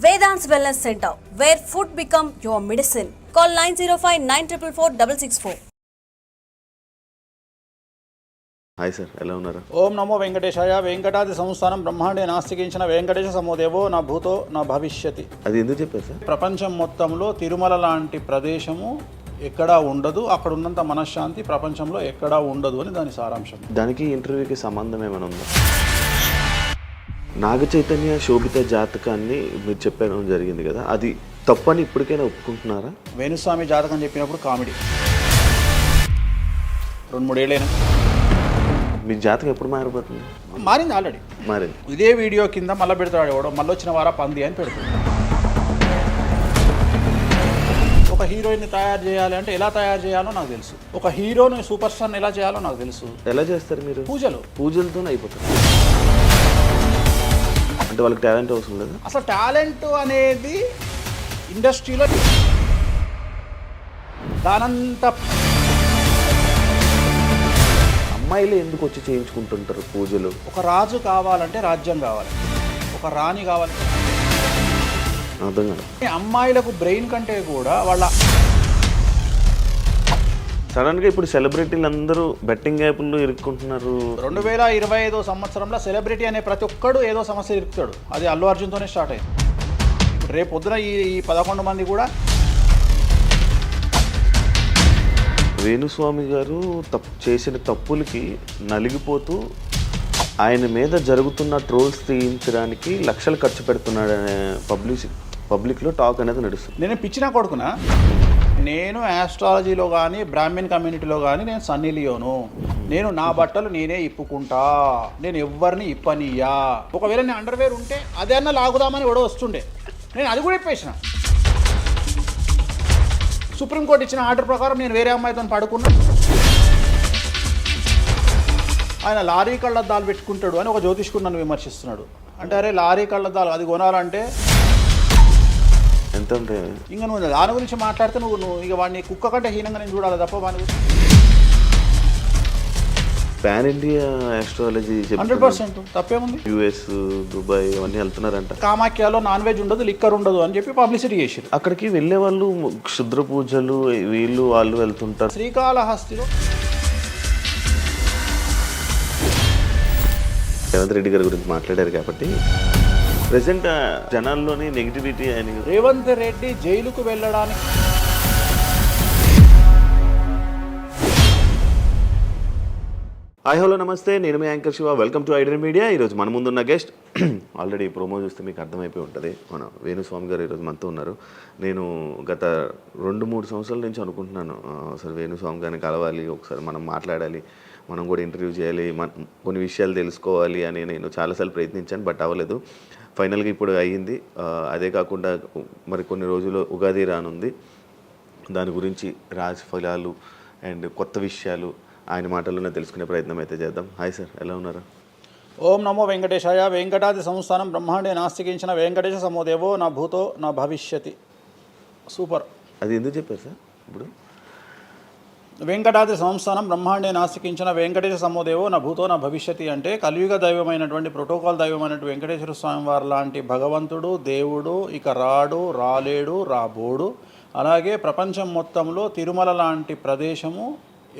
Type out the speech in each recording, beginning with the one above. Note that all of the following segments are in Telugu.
Vedant's Wellness Center, where food become your medicine. Call 905-944-664. Hi sir, ఎలా ఉన్నారు? ఓం నమో వెంకటేశాయ. వెంకటాది సంస్థానం బ్రహ్మాండే నాస్తికించిన వెంకటేశ సమోదేవో నా భూతో నా భవిష్యతి. అది ఎందుకు చెప్పారు సార్? ప్రపంచం మొత్తంలో తిరుమల లాంటి ప్రదేశము ఎక్కడా ఉండదు, అక్కడ ఉన్నంత మనశ్శాంతి ప్రపంచంలో ఎక్కడా ఉండదు అని దాని సారాంశం. దానికి ఇంటర్వ్యూకి సంబంధం ఏమైనా ఉందా? నాగ చైతన్య శోభిత జాతకాన్ని మీరు చెప్పడం జరిగింది కదా, అది తప్పని ఇప్పటికైనా ఒప్పుకుంటున్నారా? వేణుస్వామి జాతకం చెప్పినప్పుడు కామెడీ 2-3 ఏళ్ళైనా. మీ జాతకం ఎప్పుడు మారిపోతుంది? మారింది ఆల్రెడీ. మారింది. ఇదే వీడియో కింద మళ్ళీ పెడతాడు ఎవడో, మళ్ళీ వచ్చిన వారా పంది అని పెడతాడు. ఒక హీరోయిన్ని తయారు చేయాలి అంటే ఎలా తయారు చేయాలో నాకు తెలుసు, ఒక హీరోని సూపర్ స్టార్ని ఎలా చేయాలో నాకు తెలుసు. ఎలా చేస్తారు మీరు? పూజలతోనే అయిపోతారు. అంటే వాళ్ళకి టాలెంట్ అవసరం లేదు. అసలు టాలెంట్ అనేది ఇండస్ట్రీలో దానంత అమ్మాయిలు ఎందుకు వచ్చి చేయించుకుంటుంటారు పూజలు? ఒక రాజు కావాలంటే రాజ్యం కావాలి, ఒక రాణి కావాలి. అర్థం కాదు. అమ్మాయిలకు బ్రెయిన్ కంటే కూడా వాళ్ళ సడన్గా ఇప్పుడు సెలబ్రిటీలు అందరూ బెట్టింగ్ యాప్ల్లో ఇరుక్కుంటున్నారు. 2025 సంవత్సరంలో సెలబ్రిటీ అనే ప్రతి ఒక్కడు ఏదో సమస్య ఇరుకుతాడు. అది అల్లు అర్జున్తోనే స్టార్ట్ అయింది. రేపు పొద్దున ఈ 11 మంది కూడా. వేణుస్వామి గారు చేసిన తప్పులకి నలిగిపోతూ ఆయన మీద జరుగుతున్న ట్రోల్స్ తీయించడానికి లక్షలు ఖర్చు పెడుతున్నాడనే పబ్లిక్లో టాక్ అనేది నడుస్తుంది. నేను పిచ్చినా కొడుకునా, నేను ఆస్ట్రాలజీలో కానీ బ్రాహ్మణ్ కమ్యూనిటీలో కానీ నేను సన్నీ లియోను. నేను నా బట్టలు నేనే ఇప్పుకుంటా, నేను ఎవరిని ఇప్పనియ్యా. ఒకవేళ నేను అండర్వేర్ ఉంటే అదే అన్న లాగుదామని ఎవడో వస్తుండే, నేను అది కూడా ఇప్పేసిన. సుప్రీంకోర్టు ఇచ్చిన ఆర్డర్ ప్రకారం నేను వేరే అమ్మాయితో పడుకున్నా. ఆయన లారీ కళ్ళద్దాలు పెట్టుకుంటాడు అని ఒక జ్యోతిష్కుడు నన్ను విమర్శిస్తున్నాడు. అంటే అరే లారీ కళ్ళద్దాలు అది కొనాలంటే ఎంత అంటే ఇంకా నువ్వు దాని గురించి మాట్లాడితే నువ్వు ఇక వాడిని కుక్క కంటే హీనంగా నేను చూడాలి తప్ప వాడిని. పాన్ ఇండియా ఆస్ట్రాలజీ 100% తప్పేముంది. US, దుబాయ్ అవన్నీ వెళ్తున్నారంట. కామాఖ్యలో నాన్ వెజ్ ఉండదు, లిక్కర్ ఉండదు అని చెప్పి పబ్లిసిటీ చేశారు. అక్కడికి వెళ్ళే వాళ్ళు క్షుద్ర పూజలు వీళ్ళు వాళ్ళు వెళ్తుంటారు. శ్రీకాళహస్తిలో రేవంత్ రెడ్డి గారి గురించి మాట్లాడారు కాబట్టి ప్రెసెంట్ జనాల్లోని నెగిటివిటీ అని. రేవంత్ రెడ్డి జైలుకు వెళ్ళడానికి హాయ్ హలో నమస్తే, నేను మీ anchor Shiva. Welcome to Aiden media. ఈరోజు మన ముందున్న గెస్ట్ ఆల్రెడీ ప్రోమో చూస్తే మీకు అర్థమైపోయి ఉంటుంది, మన వేణుస్వామి గారు ఈరోజు మనతో ఉన్నారు. నేను గత 2-3 సంవత్సరాల నుంచి అనుకుంటున్నాను అసలు వేణుస్వామి గారిని కలవాలి, ఒకసారి మనం మాట్లాడాలి, మనం కూడా ఇంటర్వ్యూ చేయాలి, కొన్ని విషయాలు తెలుసుకోవాలి అని నేను చాలాసార్లు ప్రయత్నించాను, బట్ అవ్వలేదు. ఫైనల్గా ఇప్పుడు అయ్యింది. అదే కాకుండా మరి కొన్ని రోజులు ఉగాది రానుంది, దాని గురించి రాశి ఫలాలు అండ్ కొత్త విషయాలు ఆయన మాటల్లోనే తెలుసుకునే ప్రయత్నం అయితే చేద్దాం. హాయ్ సార్, ఎలా ఉన్నారు? ఓం నమో వెంకటేశాయ. వెంకటాది సంస్థానం బ్రహ్మాండే నాస్తికించిన వెంకటేశ సమోదేవో నా భూతో నా భవిష్యతి. సూపర్. అది ఎందుకు చెప్పారు సార్? ఇప్పుడు వెంకటాద్రి సంస్థానం బ్రహ్మాండే నాస్తికించిన వెంకటేశ సమోదేవో నా భూతో నా భవిష్యతి అంటే కలియుగ దైవమైనటువంటి ప్రోటోకాల్ దైవమైనటువంటి వెంకటేశ్వర స్వామి వారి లాంటి భగవంతుడు దేవుడు ఇక రాడు, రాలేడు, రాబోడు. అలాగే ప్రపంచం మొత్తంలో తిరుమల లాంటి ప్రదేశము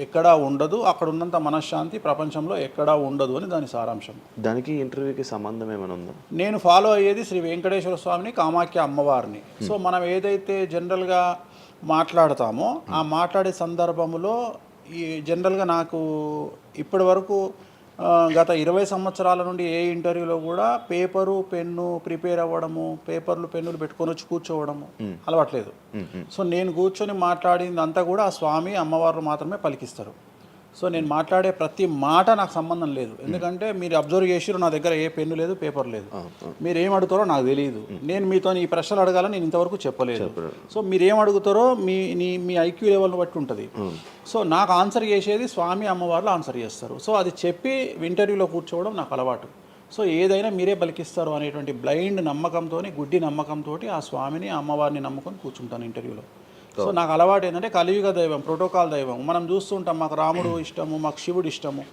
ఎక్కడా ఉండదు, అక్కడ ఉన్నంత మనశ్శాంతి ప్రపంచంలో ఎక్కడా ఉండదు అని దాని సారాంశం. దానికి ఇంటర్వ్యూకి సంబంధం ఏమైనా ఉందా? నేను ఫాలో అయ్యేది శ్రీ వెంకటేశ్వర స్వామిని, కామాఖ్య అమ్మవారిని. సో మనం ఏదైతే జనరల్గా మాట్లాడతామో ఆ మాట్లాడే సందర్భంలో ఈ జనరల్గా నాకు ఇప్పటి వరకు గత 20 సంవత్సరాల నుండి ఏ ఇంటర్వ్యూలో కూడా పేపరు పెన్ను ప్రిపేర్ అవ్వడము, పేపర్లు పెన్నులు పెట్టుకొని వచ్చి కూర్చోవడము అలవాట్లేదు. సో నేను కూర్చొని మాట్లాడింది అంతా కూడా ఆ స్వామి అమ్మవారు మాత్రమే పలికిస్తారు. సో నేను మాట్లాడే ప్రతి మాట నాకు సంబంధం లేదు, ఎందుకంటే మీరు అబ్జర్వ్ చేసిరు నా దగ్గర ఏ పెన్ను లేదు, పేపర్ లేదు. మీరు ఏం అడుగుతారో నాకు తెలియదు, నేను మీతో ఈ ప్రశ్నలు అడగాలని నేను ఇంతవరకు చెప్పలేదు. సో మీరు ఏం అడుగుతారో మీ ఐక్యూ లెవెల్ని బట్టి ఉంటుంది. సో నాకు ఆన్సర్ చేసేది స్వామి అమ్మవార్లు ఆన్సర్ చేస్తారు. సో అది చెప్పి ఇంటర్వ్యూలో కూర్చోవడం నాకు అలవాటు. సో ఏదైనా మీరే పలికిస్తారు అనేటువంటి బ్లైండ్ నమ్మకంతో, గుడ్డి నమ్మకంతో ఆ స్వామిని అమ్మవారిని నమ్ముకొని కూర్చుంటాను ఇంటర్వ్యూలో. సో నాకు అలవాటు ఏంటంటే కలియుగ దైవం, ప్రోటోకాల్ దైవం మనం చూస్తుంటాం. మాకు రాముడు ఇష్టము, మాకు శివుడు ఇష్టము.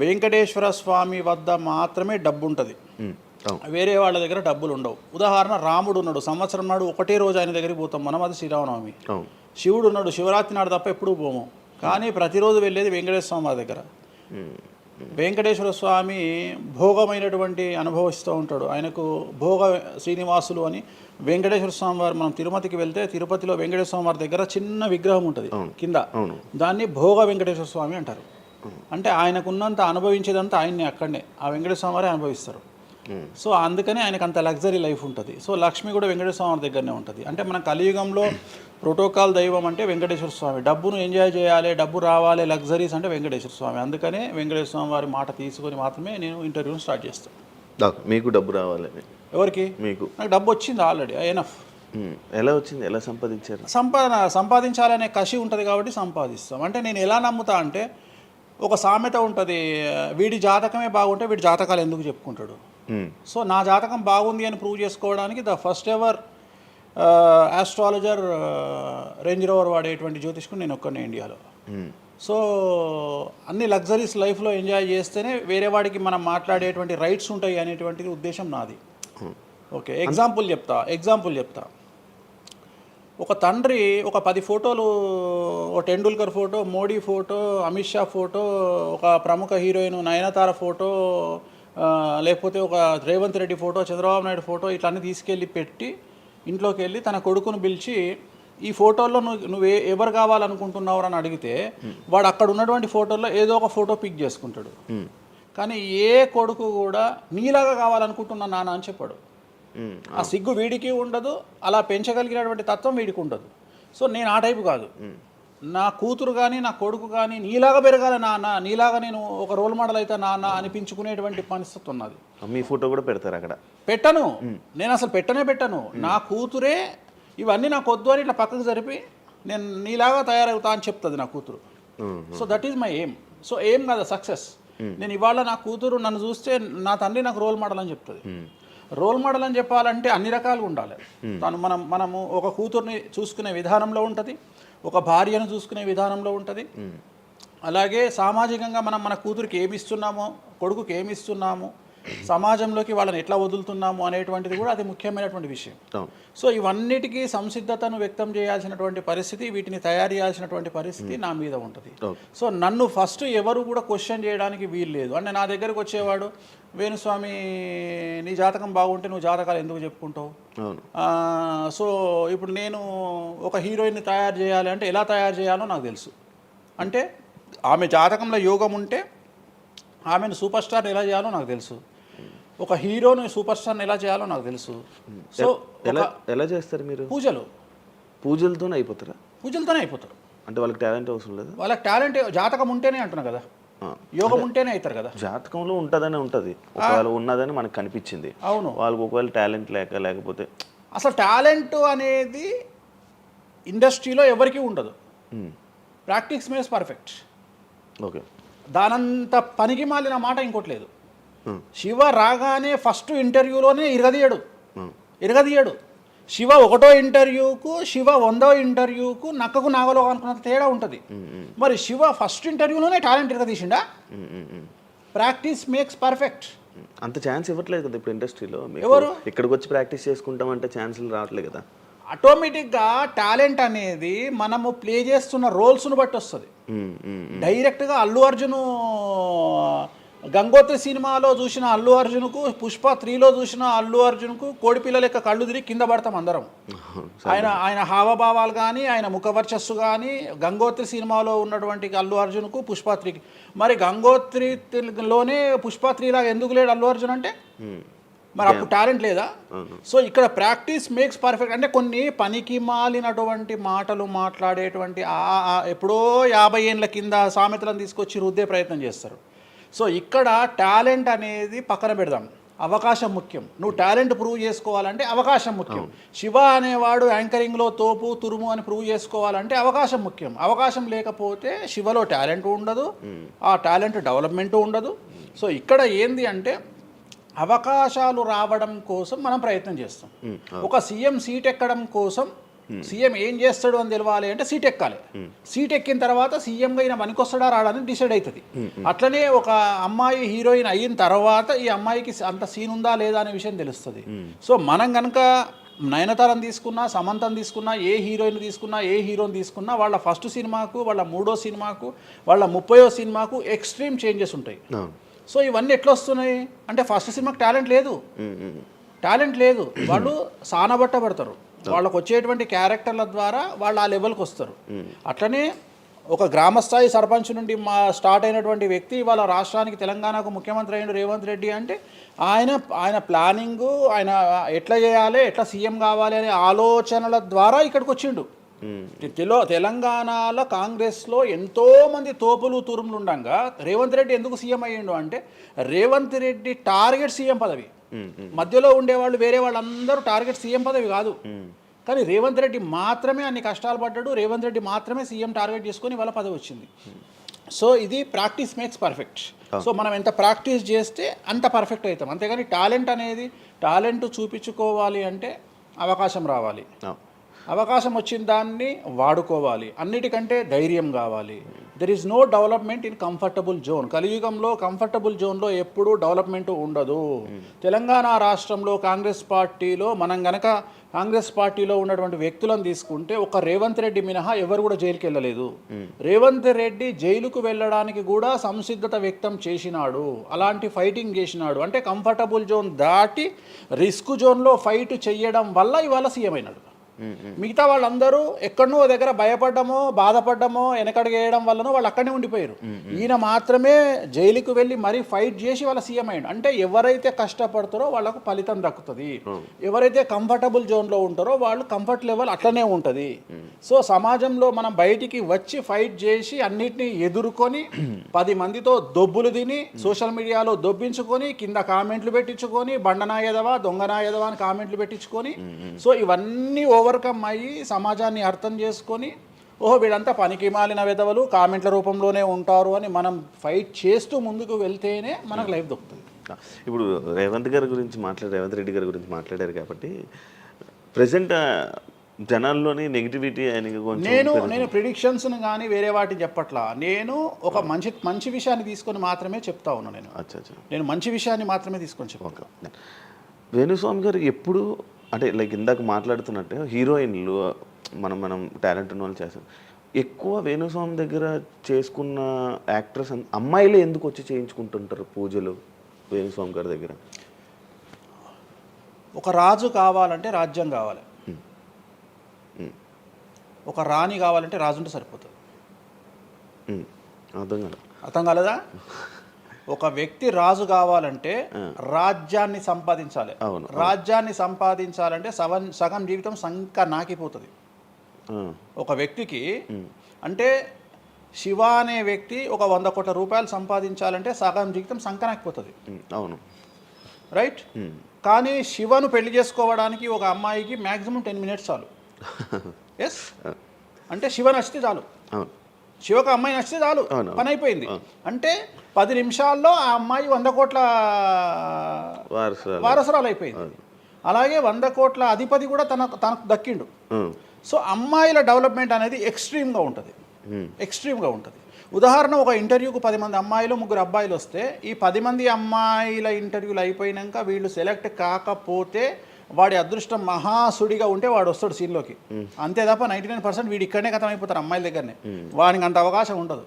వెంకటేశ్వర స్వామి వద్ద మాత్రమే డబ్బు ఉంటుంది. వేరే వాళ్ళ దగ్గర డబ్బులు ఉండవు. ఉదాహరణ రాముడు ఉన్నాడు, సంవత్సరం నాడు ఒకటే రోజు ఆయన దగ్గరికి పోతాం మనం, అది శ్రీరామనవమి. శివుడు ఉన్నాడు, శివరాత్రి నాడు తప్ప ఎప్పుడూ పోము, కానీ ప్రతిరోజు వెళ్ళేది వెంకటేశ్వర స్వామి వారి దగ్గర. వెంకటేశ్వర స్వామి భోగమైనటువంటి అనుభవిస్తూ ఉంటాడు. ఆయనకు భోగ శ్రీనివాసులు అని వెంకటేశ్వర స్వామి వారు, మనం తిరుపతికి వెళ్తే తిరుపతిలో వెంకటేశ్వర స్వామి వారి దగ్గర చిన్న విగ్రహం ఉంటుంది కింద, దాన్ని భోగ వెంకటేశ్వర స్వామి అంటారు. అంటే ఆయనకున్నంత అనుభవించేదంతా ఆయన్ని అక్కడనే ఆ వెంకటేశ్వర స్వామి వారే అనుభవిస్తారు. సో అందుకనే ఆయనకు అంత లగ్జరీ లైఫ్ ఉంటుంది. సో లక్ష్మి కూడా వెంకటేశ్వర స్వామి దగ్గరనే ఉంటుంది. అంటే మన కలియుగంలో ప్రోటోకాల్ దైవం అంటే వెంకటేశ్వర స్వామి. డబ్బును ఎంజాయ్ చేయాలి, డబ్బు రావాలి, లగ్జరీస్ అంటే వెంకటేశ్వర స్వామి. అందుకనే వెంకటేశ్వర స్వామి వారి మాట తీసుకొని మాత్రమే నేను ఇంటర్వ్యూని స్టార్ట్ చేస్తాను. మీకు డబ్బు రావాలి? ఎవరికి? మీకు. నాకు డబ్బు వచ్చింది ఆల్రెడీ, ఎనఫ్. ఎలా వచ్చింది? ఎలా సంపాదించారు? సంపాదించాలనే కసి ఉంటుంది కాబట్టి సంపాదిస్తాం. అంటే నేను ఎలా నమ్ముతా అంటే, ఒక సామెత ఉంటుంది, వీడి జాతకమే బాగుంటే వీడి జాతకాలు ఎందుకు చెప్పుకుంటాడు. సో నా జాతకం బాగుంది అని ప్రూవ్ చేసుకోవడానికి the first ever astrologer range rover వాడేటువంటి జ్యోతిష్కుడు నేను ఒక్కనే ఇండియాలో. సో అన్ని లగ్జరీస్ లైఫ్లో ఎంజాయ్ చేస్తేనే వేరే వాడికి మనం మాట్లాడేటువంటి రైట్స్ ఉంటాయి అనేటువంటిది ఉద్దేశం నాది. ఓకే, ఎగ్జాంపుల్ చెప్తా. ఒక తండ్రి ఒక 10 ఫోటోలు, ఒక Tendulkar photo, Modi photo, Amit Shah photo, ఒక ప్రముఖ హీరోయిన్ నయనతార ఫోటో, లేకపోతే ఒక రేవంత్ రెడ్డి ఫోటో, చంద్రబాబు నాయుడు ఫోటో, ఇట్లా అన్నీ తీసుకెళ్ళి పెట్టి ఇంట్లోకి వెళ్ళి తన కొడుకును పిలిచి, ఈ ఫోటోల్లో నువ్వు ఎవరు కావాలనుకుంటున్నావు అని అడిగితే వాడు అక్కడ ఉన్నటువంటి ఫోటోల్లో ఏదో ఒక ఫోటో పిక్ చేసుకుంటాడు. కానీ ఏ కొడుకు కూడా నీలాగా కావాలనుకుంటున్నా నాన్న అని చెప్పాడు. ఆ సిగ్గు వీడికి ఉండదు, అలా పెంచగలిగినటువంటి తత్వం వీడికి ఉండదు. సో నేను ఆ టైపు కాదు. నా కూతురు కానీ నా కొడుకు కానీ నీలాగా పెరగాలి నాన్న, నీలాగా నేను ఒక రోల్ మోడల్ అయితే నాన్న అనిపించుకునేటువంటి పరిస్థితి ఉన్నది. మీ ఫోటో కూడా పెడతారు అక్కడ? పెట్టను, నేను అసలు పెట్టను. నా కూతురే ఇవన్నీ నాకు వద్దు అని ఇట్లా పక్కకు జరిపి నేను నీలాగా తయారవుతా అని చెప్తుంది నా కూతురు. So that is my aim. So aim కదా సక్సెస్. నేను ఇవాళ నా కూతురు నన్ను చూస్తే నా తండ్రి నాకు రోల్ మోడల్ అని చెప్తుంది. రోల్ మోడల్ అని చెప్పాలంటే అన్ని రకాలుగా ఉండాలి. మనము ఒక కూతుర్ని చూసుకునే విధానంలో ఉంటుంది, ఒక భార్యను చూసుకునే విధానంలో ఉంటుంది. అలాగే సామాజికంగా మనం మన కూతురికి ఏమి ఇస్తున్నామో, కొడుకుకి ఏమి ఇస్తున్నాము, సమాజంలోకి వాళ్ళని ఎట్లా వదులుతున్నాము అనేటువంటిది కూడా అది ముఖ్యమైనటువంటి విషయం. సో ఇవన్నిటికీ సంసిద్ధతను వ్యక్తం చేయాల్సినటువంటి పరిస్థితి, వీటిని తయారు చేయాల్సినటువంటి పరిస్థితి నా మీద ఉంటుంది. సో నన్ను ఫస్ట్ ఎవరు కూడా క్వశ్చన్ చేయడానికి వీలు లేదు. అంటే నా దగ్గరకు వచ్చేవాడు, వేణుస్వామి నీ జాతకం బాగుంటే నువ్వు జాతకాలు ఎందుకు చెప్పుకుంటావు? సో ఇప్పుడు నేను ఒక హీరోయిన్ని తయారు చేయాలి అంటే ఎలా తయారు చేయాలో నాకు తెలుసు. అంటే ఆమె జాతకంలో యోగం ఉంటే ఆమెను సూపర్ స్టార్ ఎలా చేయాలో నాకు తెలుసు, ఒక హీరోని సూపర్ స్టార్ని ఎలా చేయాలో నాకు తెలుసు. సో ఎలా చేస్తారు మీరు? పూజలతోనే అయిపోతారు. అంటే వాళ్ళకి టాలెంట్ అవసరం లేదు? వాళ్ళకి టాలెంట్ జాతకం ఉంటేనే అంటున్నా కదా, యోగం ఉంటేనే అవుతారు కదా. జాతకంలో ఉంటుందని ఉంటుంది, ఒకవేళ ఉన్నదని మనకు కనిపించింది. అవును, వాళ్ళకి ఒకవేళ టాలెంట్ లేకపోతే అసలు టాలెంట్ అనేది ఇండస్ట్రీలో ఎవరికీ ఉండదు. Practice makes perfect. ఓకే, దానంత పనికి మాలిన మాట ఇంకోటి లేదు. శివ రాగానే ఫస్ట్ ఇంటర్వ్యూలోనే ఇరగదీయడు. శివ 1వ ఇంటర్వ్యూకు, శివ 100వ ఇంటర్వ్యూకు నక్కకు నాగలో అనుకున్నంత తేడా ఉంటుంది. మరి శివ ఫస్ట్ ఇంటర్వ్యూలోనే టాలెంట్ ఇరగదీసిండా? Practice makes perfect. అంత ఛాన్స్ ఇవ్వట్లేదు కదా ఇప్పుడు ఇండస్ట్రీలో. ఎవరు ఇక్కడికి వచ్చి ప్రాక్టీస్ చేసుకుంటామంటే ఛాన్సులు రావట్లేదు కదా. ఆటోమేటిక్గా టాలెంట్ అనేది మనము ప్లే చేస్తున్న రోల్స్ను బట్టి వస్తుంది. డైరెక్ట్గా అల్లు అర్జున్ గంగోత్రి సినిమాలో చూసిన అల్లు అర్జున్కు, పుష్ప 3లో చూసిన అల్లు అర్జున్కు కోడిపిల్ల లెక్క కళ్ళు తిరిగి కింద పడతాం అందరం. ఆయన హావభావాలు కానీ, ఆయన ముఖవర్చస్సు కానీ, గంగోత్రి సినిమాలో ఉన్నటువంటి అల్లు అర్జున్కు, పుష్ప 3కి. మరి గంగోత్రిలోనే పుష్ప 3 లాగా ఎందుకు లేడు అల్లు అర్జున్ అంటే? మరి అప్పుడు టాలెంట్ లేదా? సో ఇక్కడ ప్రాక్టీస్ మేక్స్ పర్ఫెక్ట్. అంటే కొన్ని పనికి మాలినటువంటి మాటలు మాట్లాడేటువంటి ఎప్పుడో 50 ఏళ్ళ కింద సామెతలను తీసుకొచ్చి రుద్దే ప్రయత్నం చేస్తారు. సో ఇక్కడ టాలెంట్ అనేది పక్కన పెడదాం, అవకాశం ముఖ్యం. నువ్వు టాలెంట్ ప్రూవ్ చేసుకోవాలంటే అవకాశం ముఖ్యం. శివ అనేవాడు యాంకరింగ్లో తోపు తురుము అని ప్రూవ్ చేసుకోవాలంటే అవకాశం ముఖ్యం. అవకాశం లేకపోతే శివలో టాలెంట్ ఉండదు, ఆ టాలెంట్ డెవలప్మెంట్ ఉండదు. సో ఇక్కడ ఏంది అంటే అవకాశాలు రావడం కోసం మనం ప్రయత్నం చేస్తాం. ఒక సీఎం సీట్ ఎక్కడం కోసం సీఎం ఏం చేస్తాడు అని తెలవాలి అంటే సీట్ ఎక్కాలి. సీట్ ఎక్కిన తర్వాత సీఎంగా ఈయన పనికొస్తాడా రాడని డిసైడ్ అవుతుంది. అట్లనే ఒక అమ్మాయి హీరోయిన్ అయిన తర్వాత ఈ అమ్మాయికి అంత సీన్ ఉందా లేదా అనే విషయం తెలుస్తుంది. సో మనం కనుక నయనతారని తీసుకున్నా, సమంతని తీసుకున్నా, ఏ హీరోయిన్ తీసుకున్నా, ఏ హీరోని తీసుకున్నా వాళ్ళ ఫస్ట్ సినిమాకు, వాళ్ళ 3వ సినిమాకు, వాళ్ళ 30వ సినిమాకు ఎక్స్ట్రీమ్ చేంజెస్ ఉంటాయి. సో ఇవన్నీ ఎట్లా వస్తున్నాయి అంటే ఫస్ట్ సినిమాకి టాలెంట్ లేదు, వాళ్ళు సానబట్టబడతారు. వాళ్ళకు వచ్చేటువంటి క్యారెక్టర్ల ద్వారా వాళ్ళు ఆ లెవెల్కి వస్తారు. అట్లనే ఒక గ్రామస్థాయి సర్పంచ్ నుండి స్టార్ట్ అయినటువంటి వ్యక్తి వాళ్ళ రాష్ట్రానికి తెలంగాణకు ముఖ్యమంత్రి అయిన రేవంత్ రెడ్డి అంటే ఆయన ప్లానింగు, ఆయన ఎట్లా చేయాలి, ఎట్లా సీఎం కావాలి అనే ఆలోచనల ద్వారా ఇక్కడికి వచ్చిండు. తెలంగాణలో కాంగ్రెస్లో ఎంతోమంది తోపులు తురుములు ఉండగా రేవంత్ రెడ్డి ఎందుకు సీఎం అయ్యిండు అంటే రేవంత్ రెడ్డి టార్గెట్ సీఎం పదవి. మధ్యలో ఉండేవాళ్ళు వేరే వాళ్ళందరూ టార్గెట్ సీఎం పదవి కాదు, కానీ రేవంత్ రెడ్డి మాత్రమే అన్ని కష్టాలు పడ్డాడు. రేవంత్ రెడ్డి మాత్రమే సీఎం టార్గెట్ చేసుకొని వాళ్ళ పదవి వచ్చింది. సో ఇది ప్రాక్టీస్ మేక్స్ పర్ఫెక్ట్. సో మనం ఎంత ప్రాక్టీస్ చేస్తే అంత పర్ఫెక్ట్ అవుతాం. అంతేగాని టాలెంట్ చూపించుకోవాలి అంటే అవకాశం రావాలి, అవకాశం వచ్చిన దాన్ని వాడుకోవాలి. అన్నిటికంటే ధైర్యం కావాలి. There is no development in comfortable zone. కలియుగంలో కంఫర్టబుల్ జోన్లో ఎప్పుడూ డెవలప్మెంట్ ఉండదు. తెలంగాణ రాష్ట్రంలో కాంగ్రెస్ పార్టీలో మనం గనక కాంగ్రెస్ పార్టీలో ఉన్నటువంటి వ్యక్తులను తీసుకుంటే ఒక రేవంత్ రెడ్డి మినహా ఎవరు కూడా జైలుకి వెళ్ళలేదు. రేవంత్ రెడ్డి జైలుకు వెళ్ళడానికి కూడా సంసిద్ధత వ్యక్తం చేసినాడు, అలాంటి ఫైటింగ్ చేసినాడు. అంటే కంఫర్టబుల్ జోన్ దాటి రిస్క్ జోన్లో ఫైట్ చేయడం వల్ల ఇవాళ సీఎం అయినాడు. మిగతా వాళ్ళందరూ ఎక్కడనో దగ్గర భయపడ్డమో, బాధపడ్డమో, వెనకడికి వేయడం వల్లనో వాళ్ళు అక్కడనే ఉండిపోయారు. ఈయన మాత్రమే జైలుకు వెళ్ళి మరీ ఫైట్ చేసి వాళ్ళ సీఎం అయ్యాడు. అంటే ఎవరైతే కష్టపడతారో వాళ్ళకు ఫలితం దక్కుతుంది, ఎవరైతే కంఫర్టబుల్ జోన్లో ఉంటారో వాళ్ళు కంఫర్ట్ లెవెల్ అట్లనే ఉంటుంది. సో సమాజంలో మనం బయటికి వచ్చి ఫైట్ చేసి అన్నిటినీ ఎదుర్కొని 10 మందితో దొబ్బులు తిని సోషల్ మీడియాలో దొబ్బించుకొని కింద కామెంట్లు పెట్టించుకొని బండనాయదవా దొంగనాయదవా అని కామెంట్లు పెట్టించుకొని సో ఇవన్నీ ఓవర్కమ్ అయ్యి సమాజాన్ని అర్థం చేసుకొని ఓహో వీళ్ళంతా పనికి మాలిన విధవలు కామెంట్ల రూపంలోనే ఉంటారు అని మనం ఫైట్ చేస్తూ ముందుకు వెళ్తేనే మనకు లైఫ్ దొరుకుతుంది. ఇప్పుడు రేవంత్ రెడ్డి గారి గురించి మాట్లాడారు కాబట్టి ప్రజెంట్ జనాల్లోని నెగిటివిటీ నేను ప్రిడిక్షన్స్ను కానీ వేరే వాటి చెప్పట్లా. నేను ఒక మంచి విషయాన్ని తీసుకొని మాత్రమే చెప్తా ఉన్నాను. నేను మంచి విషయాన్ని మాత్రమే తీసుకొని చెప్పాను. వేణుస్వామి గారు ఎప్పుడు అంటే లైక్ ఇందాక మాట్లాడుతున్నట్టు హీరోయిన్లు మనం టాలెంట్ ఉన్న వాళ్ళు చేస్తాం. ఎక్కువ వేణుస్వామి దగ్గర చేసుకున్న యాక్టర్స్ అమ్మాయిలే ఎందుకు వచ్చి చేయించుకుంటుంటారు పూజలు వేణుస్వామి గారి దగ్గర? ఒక రాజు కావాలంటే రాజ్యం కావాలి, ఒక రాణి కావాలంటే రాజు ఉంటే సరిపోతుంది. అర్థం కాలేదా? ఒక వ్యక్తి రాజు కావాలంటే రాజ్యాన్ని సంపాదించాలి. రాజ్యాన్ని సంపాదించాలంటే సగం జీవితం సంక నాకిపోతుంది ఒక వ్యక్తికి. అంటే శివ అనే వ్యక్తి ఒక 100 కోట్ల రూపాయలు సంపాదించాలంటే సగం జీవితం సంక నాకిపోతుంది. అవును, రైట్. కానీ శివను పెళ్లి చేసుకోవడానికి ఒక అమ్మాయికి మ్యాక్సిమం 10 మినిట్స్ చాలు. ఎస్, అంటే శివ నచ్చితే చాలు, శివకు అమ్మాయి నచ్చితే చాలు, పని అయిపోయింది. అంటే 10 నిమిషాల్లో ఆ అమ్మాయి 100 కోట్ల వారసురాలు అయిపోయింది. అలాగే 100 కోట్ల అధిపతి కూడా తనకు దక్కిండు. సో అమ్మాయిల డెవలప్మెంట్ అనేది ఎక్స్ట్రీమ్గా ఉంటుంది. ఉదాహరణ, ఒక ఇంటర్వ్యూకు 10 మంది అమ్మాయిలు 3 అబ్బాయిలు వస్తే ఈ 10 మంది అమ్మాయిల ఇంటర్వ్యూలు అయిపోయినాక వీళ్ళు సెలెక్ట్ కాకపోతే వాడి అదృష్టం మహాసుడిగా ఉంటే వాడు వస్తాడు సీన్లోకి. అంతే తప్ప 99% వీడు ఇక్కడనే కథం అయిపోతారు అమ్మాయిల దగ్గరనే, వాడికి అంత అవకాశం ఉండదు.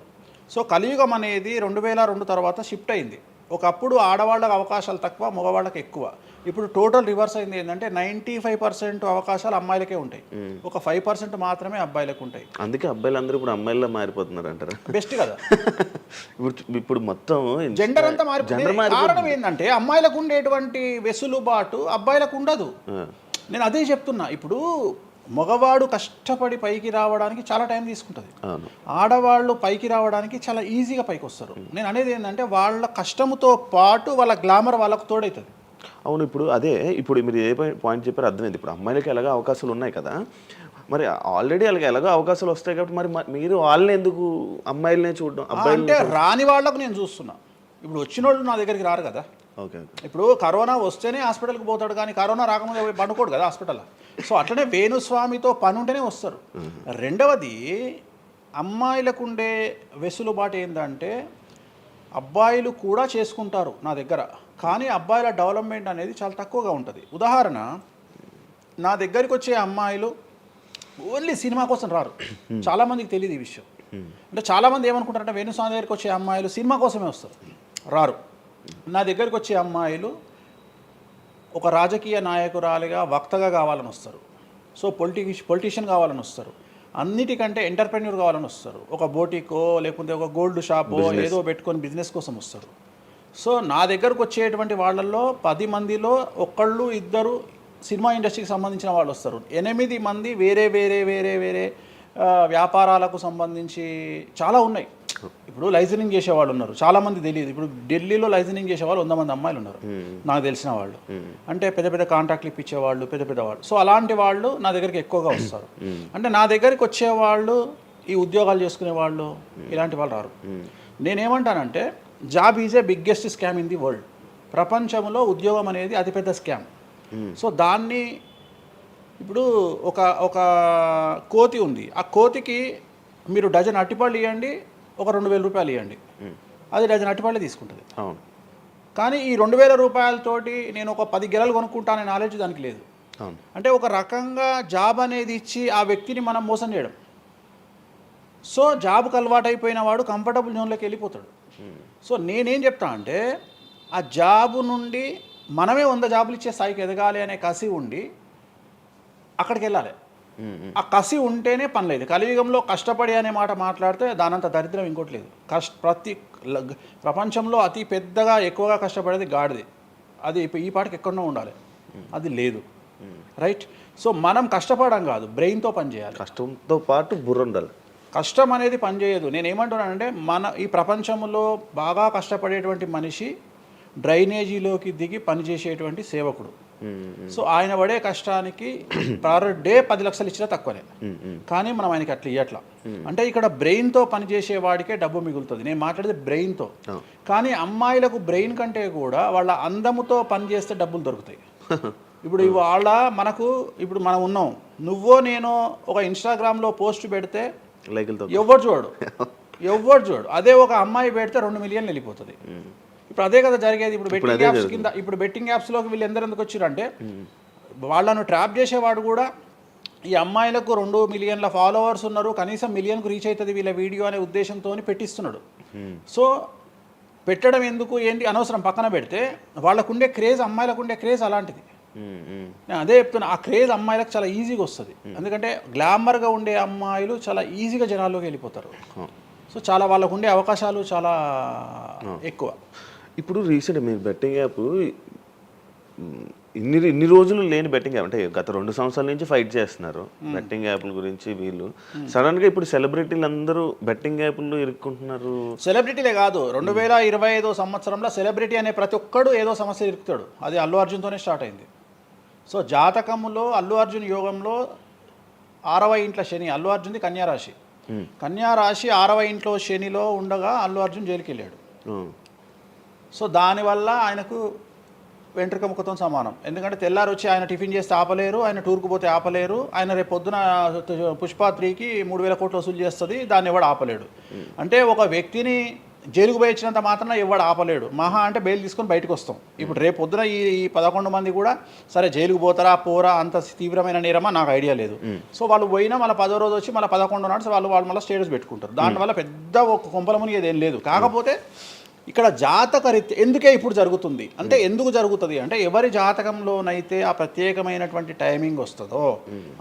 సో కలియుగం అనేది 2002 తర్వాత షిఫ్ట్ అయింది. ఒకప్పుడు ఆడవాళ్ళకి అవకాశాలు తక్కువ, మగవాళ్ళకి ఎక్కువ. ఇప్పుడు టోటల్ రివర్స్ అయింది. ఏంటంటే 95% అవకాశాలు అమ్మాయిలకే ఉంటాయి, ఒక 5% మాత్రమే అబ్బాయిలకు ఉంటాయి. అందుకే అబ్బాయిలు అందరూ ఇప్పుడు అమ్మాయిలా మారిపోతున్నారు అంటారా? బెస్ట్ కదా. ఇప్పుడు మొత్తం జెండర్ అంతా మారిపోయింది. కారణం ఏంటంటే అమ్మాయిలకు ఉండేటువంటి వెసులుబాటు అబ్బాయిలకు ఉండదు. నేను అదే చెప్తున్నా. ఇప్పుడు మగవాడు కష్టపడి పైకి రావడానికి చాలా టైం తీసుకుంటుంది, ఆడవాళ్ళు పైకి రావడానికి చాలా ఈజీగా పైకి వస్తారు. నేను అనేది ఏంటంటే వాళ్ళ కష్టముతో పాటు వాళ్ళ గ్లామర్ వాళ్ళకు తోడవుతుంది. అవును, ఇప్పుడు మీరు ఏ పాయింట్ చెప్పారో అర్థమైంది. ఇప్పుడు అమ్మాయిలకి ఎలాగో అవకాశాలు ఉన్నాయి కదా, మరి ఆల్రెడీ వాళ్ళకి ఎలాగో అవకాశాలు వస్తాయి కాబట్టి మరి మీరు వాళ్ళని ఎందుకు అమ్మాయిలనే చూడడం? అంటే రాని వాళ్ళకు నేను చూస్తున్నా. ఇప్పుడు వచ్చిన వాళ్ళు నా దగ్గరికి రారు కదా. ఓకే. ఇప్పుడు కరోనా వస్తేనే హాస్పిటల్కి పోతాడు, కానీ కరోనా రాకముందే పోయి పండుకోడు కదా హాస్పిటల్. సో అట్లనే వేణుస్వామితో పని ఉంటేనే వస్తారు. రెండవది, అమ్మాయిలకు ఉండే వెసులుబాటు ఏంటంటే అబ్బాయిలు కూడా చేసుకుంటారు నా దగ్గర, కానీ అబ్బాయిల డెవలప్మెంట్ అనేది చాలా తక్కువగా ఉంటుంది. ఉదాహరణ, నా దగ్గరికి వచ్చే అమ్మాయిలు ఓన్లీ సినిమా కోసం రారు. చాలామందికి తెలియదు ఈ విషయం. అంటే చాలామంది ఏమనుకుంటారంటే వేణుస్వామి దగ్గరికి వచ్చే అమ్మాయిలు సినిమా కోసమే వస్తారు, రారు. నా దగ్గరికి వచ్చే అమ్మాయిలు ఒక రాజకీయ నాయకురాలిగా వక్తగా కావాలని వస్తారు. సో పొలిటీషియన్ కావాలని వస్తారు. అన్నిటికంటే ఎంటర్ప్రెన్యూర్ కావాలని వస్తారు. ఒక బోటికో లేకపోతే ఒక గోల్డ్ షాపో ఏదో పెట్టుకొని బిజినెస్ కోసం వస్తారు. సో నా దగ్గరకు వచ్చేటువంటి వాళ్ళల్లో 10 మందిలో ఒకళ్ళు ఇద్దరు సినిమా ఇండస్ట్రీకి సంబంధించిన వాళ్ళు వస్తారు. 8 మంది వేరే వేరే వేరే వేరే వ్యాపారాలకు సంబంధించి చాలా ఉన్నాయి. ఇప్పుడు లైసెన్సింగ్ చేసేవాళ్ళు ఉన్నారు, చాలామంది తెలియదు. ఇప్పుడు ఢిల్లీలో లైసెన్సింగ్ చేసేవాళ్ళు 100 మంది అమ్మాయిలు ఉన్నారు నాకు తెలిసిన వాళ్ళు. అంటే పెద్ద పెద్ద కాంట్రాక్ట్లు ఇప్పించేవాళ్ళు, పెద్ద పెద్ద వాళ్ళు. సో అలాంటి వాళ్ళు నా దగ్గరికి ఎక్కువగా వస్తారు. అంటే నా దగ్గరికి వచ్చేవాళ్ళు ఈ ఉద్యోగాలు చేసుకునే వాళ్ళు, ఇలాంటి వాళ్ళు రారు. నేనేమంటానంటే job is a biggest scam in the world. ప్రపంచంలో ఉద్యోగం అనేది అతిపెద్ద స్కామ్. సో దాన్ని ఇప్పుడు ఒక కోతి ఉంది, ఆ కోతికి మీరు డజన్ అట్టిపళ్ళు ఇవ్వండి, ఒక 2000 రూపాయలు ఇవ్వండి, అది డజన్ అట్టిపళ్ళే తీసుకుంటుంది. కానీ ఈ 2000 రూపాయలతోటి నేను ఒక 10 గెలలు కొనుక్కుంటాననే నాలెడ్జ్ దానికి లేదు. అంటే ఒక రకంగా జాబ్ అనేది ఇచ్చి ఆ వ్యక్తిని మనం మోసం చేయడం. సో జాబ్కి అలవాటు అయిపోయిన వాడు కంఫర్టబుల్ జోన్లోకి వెళ్ళిపోతాడు. సో నేనేం చెప్తా అంటే ఆ జాబు నుండి మనమే 100 జాబులు ఇచ్చే స్థాయికి ఎదగాలి అనే కసి ఉండి అక్కడికి వెళ్ళాలి. ఆ కసి ఉంటేనే పని లేదు. కలియుగంలో కష్టపడి అనే మాట మాట్లాడితే దానంత దరిద్రం ఇంకోటి లేదు. ప్రపంచంలో అతి పెద్దగా ఎక్కువగా కష్టపడేది గాడిది. అది ఈ పాటికి ఎక్కడో ఉండాలి, అది లేదు. రైట్. సో మనం కష్టపడడం కాదు, బ్రెయిన్తో పని చేయాలి. కష్టంతో పాటు బుర్ర ఉండాలి. కష్టం అనేది పనిచేయదు. నేను ఏమంటున్నానంటే ఈ ప్రపంచంలో బాగా కష్టపడేటువంటి మనిషి డ్రైనేజీలోకి దిగి పనిచేసేటువంటి సేవకుడు. సో ఆయన పడే కష్టానికి పర్ డే 10 లక్షలు ఇచ్చినా తక్కువనే, కానీ మనం ఆయనకి అట్లా ఇవ్వట్లా. అంటే ఇక్కడ బ్రెయిన్తో పనిచేసే వాడికే డబ్బు మిగులుతుంది. నేను మాట్లాడేది బ్రెయిన్తో. కానీ అమ్మాయిలకు బ్రెయిన్ కంటే కూడా వాళ్ళ అందముతో పనిచేస్తే డబ్బులు దొరుకుతాయి. ఇప్పుడు ఇప్పుడు మనం ఉన్నాం, నువ్వో నేను ఒక ఇన్స్టాగ్రామ్లో పోస్ట్ పెడితే ఎవరు చూడు. అదే ఒక అమ్మాయి పెడితే 2 మిలియన్లు వెళ్ళిపోతుంది. ఇప్పుడు అదే కదా జరిగేది. ఇప్పుడు బెట్టింగ్ యాప్స్లోకి వీళ్ళు ఎందుకు వచ్చారంటే వాళ్ళను ట్రాప్ చేసేవాడు కూడా ఈ అమ్మాయిలకు 2 మిలియన్ల ఫాలోవర్స్ ఉన్నారు, కనీసం మిలియన్కు రీచ్ అవుతుంది వీళ్ళ వీడియో అనే ఉద్దేశంతో పెట్టిస్తున్నాడు. సో పెట్టడం ఎందుకు ఏంటి అనవసరం, పక్కన పెడితే వాళ్ళకుండే క్రేజ్, అమ్మాయిలకు ఉండే క్రేజ్ అలాంటిది. నేను అదే చెప్తున్నా, ఆ క్రేజ్ అమ్మాయిలకు చాలా ఈజీగా వస్తుంది. ఎందుకంటే గ్లామర్గా ఉండే అమ్మాయిలు చాలా ఈజీగా జనాల్లోకి వెళ్ళిపోతారు. సో చాలా వాళ్ళకు ఉండే అవకాశాలు చాలా ఎక్కువ. ఇప్పుడు రీసెంట్ మీరు బెట్టింగ్ యాప్ ఇన్ని రోజులు లేని బెట్టింగ్ యాప్, అంటే గత 2 సంవత్సరాల నుంచి ఫైట్ చేస్తున్నారు బెట్టింగ్ యాప్ల గురించి. వీళ్ళు సడన్గా ఇప్పుడు సెలబ్రిటీలు అందరూ బెట్టింగ్ యాప్లు ఇరుక్కుంటున్నారు. సెలబ్రిటీలే కాదు, 2025 సంవత్సరంలో సెలబ్రిటీ అనే ప్రతి ఒక్కడు ఏదో సమస్య ఇరుకుతాడు. అది అల్లు అర్జున్తోనే స్టార్ట్ అయింది. సో జాతకంలో అల్లు అర్జున్ యోగంలో 6వ ఇంట్లో శని, అల్లు అర్జున్ది కన్యారాశి. కన్యారాశి 6వ ఇంట్లో శనిలో ఉండగా అల్లు అర్జున్ జైలుకి వెళ్ళాడు. సో దానివల్ల ఆయనకు వెంట్రుక ముక్కతో సమానం. ఎందుకంటే తెల్లారు వచ్చి ఆయన టిఫిన్ చేస్తే ఆపలేరు, ఆయన టూర్కు పోతే ఆపలేరు, ఆయన రేపు పొద్దున పుష్ప 3కి 3000 కోట్లు వసూలు చేస్తుంది, దాన్ని ఎవడు ఆపలేడు. అంటే ఒక వ్యక్తిని జైలుకు పోయి ఇచ్చినంత మాత్రాన ఎవడు ఆపలేడు. మహా అంటే బెయిల్ తీసుకొని బయటకు వస్తాం. ఇప్పుడు రేపు పొద్దున ఈ 11 మంది కూడా సరే జైలుకు పోతారా పోరా, అంత తీవ్రమైన నేరమా నాకు ఐడియా లేదు. సో వాళ్ళు పోయినా మళ్ళీ 10వ రోజు వచ్చి మళ్ళీ 11 నాడు వాళ్ళు మళ్ళీ స్టేటస్ పెట్టుకుంటారు. దానివల్ల పెద్ద ఒక కొంపలముని ఏదేం లేదు. కాకపోతే ఇక్కడ జాతక రీత్యా ఎందుకే ఇప్పుడు జరుగుతుంది అంటే, ఎందుకు జరుగుతుంది అంటే ఎవరి జాతకంలోనైతే ఆ ప్రత్యేకమైనటువంటి టైమింగ్ వస్తుందో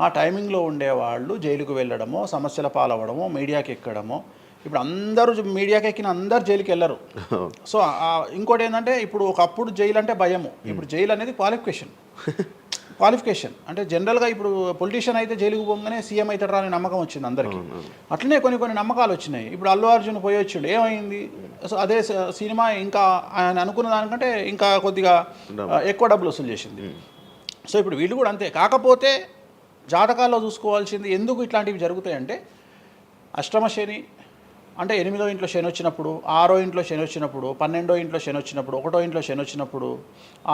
ఆ టైమింగ్లో ఉండేవాళ్ళు జైలుకు వెళ్ళడమో, సమస్యల పాలవడమో, మీడియాకి ఎక్కడమో. ఇప్పుడు అందరూ మీడియాకి ఎక్కిన అందరు జైలుకి వెళ్ళరు. సో ఇంకోటి ఏంటంటే, ఇప్పుడు ఒకప్పుడు జైలు అంటే భయము, ఇప్పుడు జైలు అనేది క్వాలిఫికేషన్. అంటే జనరల్గా ఇప్పుడు పొలిటీషియన్ అయితే జైలుకు పోగానే సీఎం అవుతాడు అనే నమ్మకం వచ్చింది అందరికీ. అట్లనే కొన్ని నమ్మకాలు వచ్చినాయి. ఇప్పుడు అల్లు అర్జున్ పోయి వచ్చిండు, ఏమైంది? సో అదే సినిమా ఇంకా ఆయన అనుకున్న దానికంటే ఇంకా కొద్దిగా ఎక్కువ డబ్బులు వసూలు చేసింది. సో ఇప్పుడు వీళ్ళు కూడా అంతే. కాకపోతే జాతకాల్లో చూసుకోవాల్సింది ఎందుకు ఇట్లాంటివి జరుగుతాయంటే, అష్టమ శని, అంటే 8వ ఇంట్లో శని వచ్చినప్పుడు, 6వ ఇంట్లో శని వచ్చినప్పుడు, 12వ ఇంట్లో శని వచ్చినప్పుడు, 1వ ఇంట్లో శని వచ్చినప్పుడు,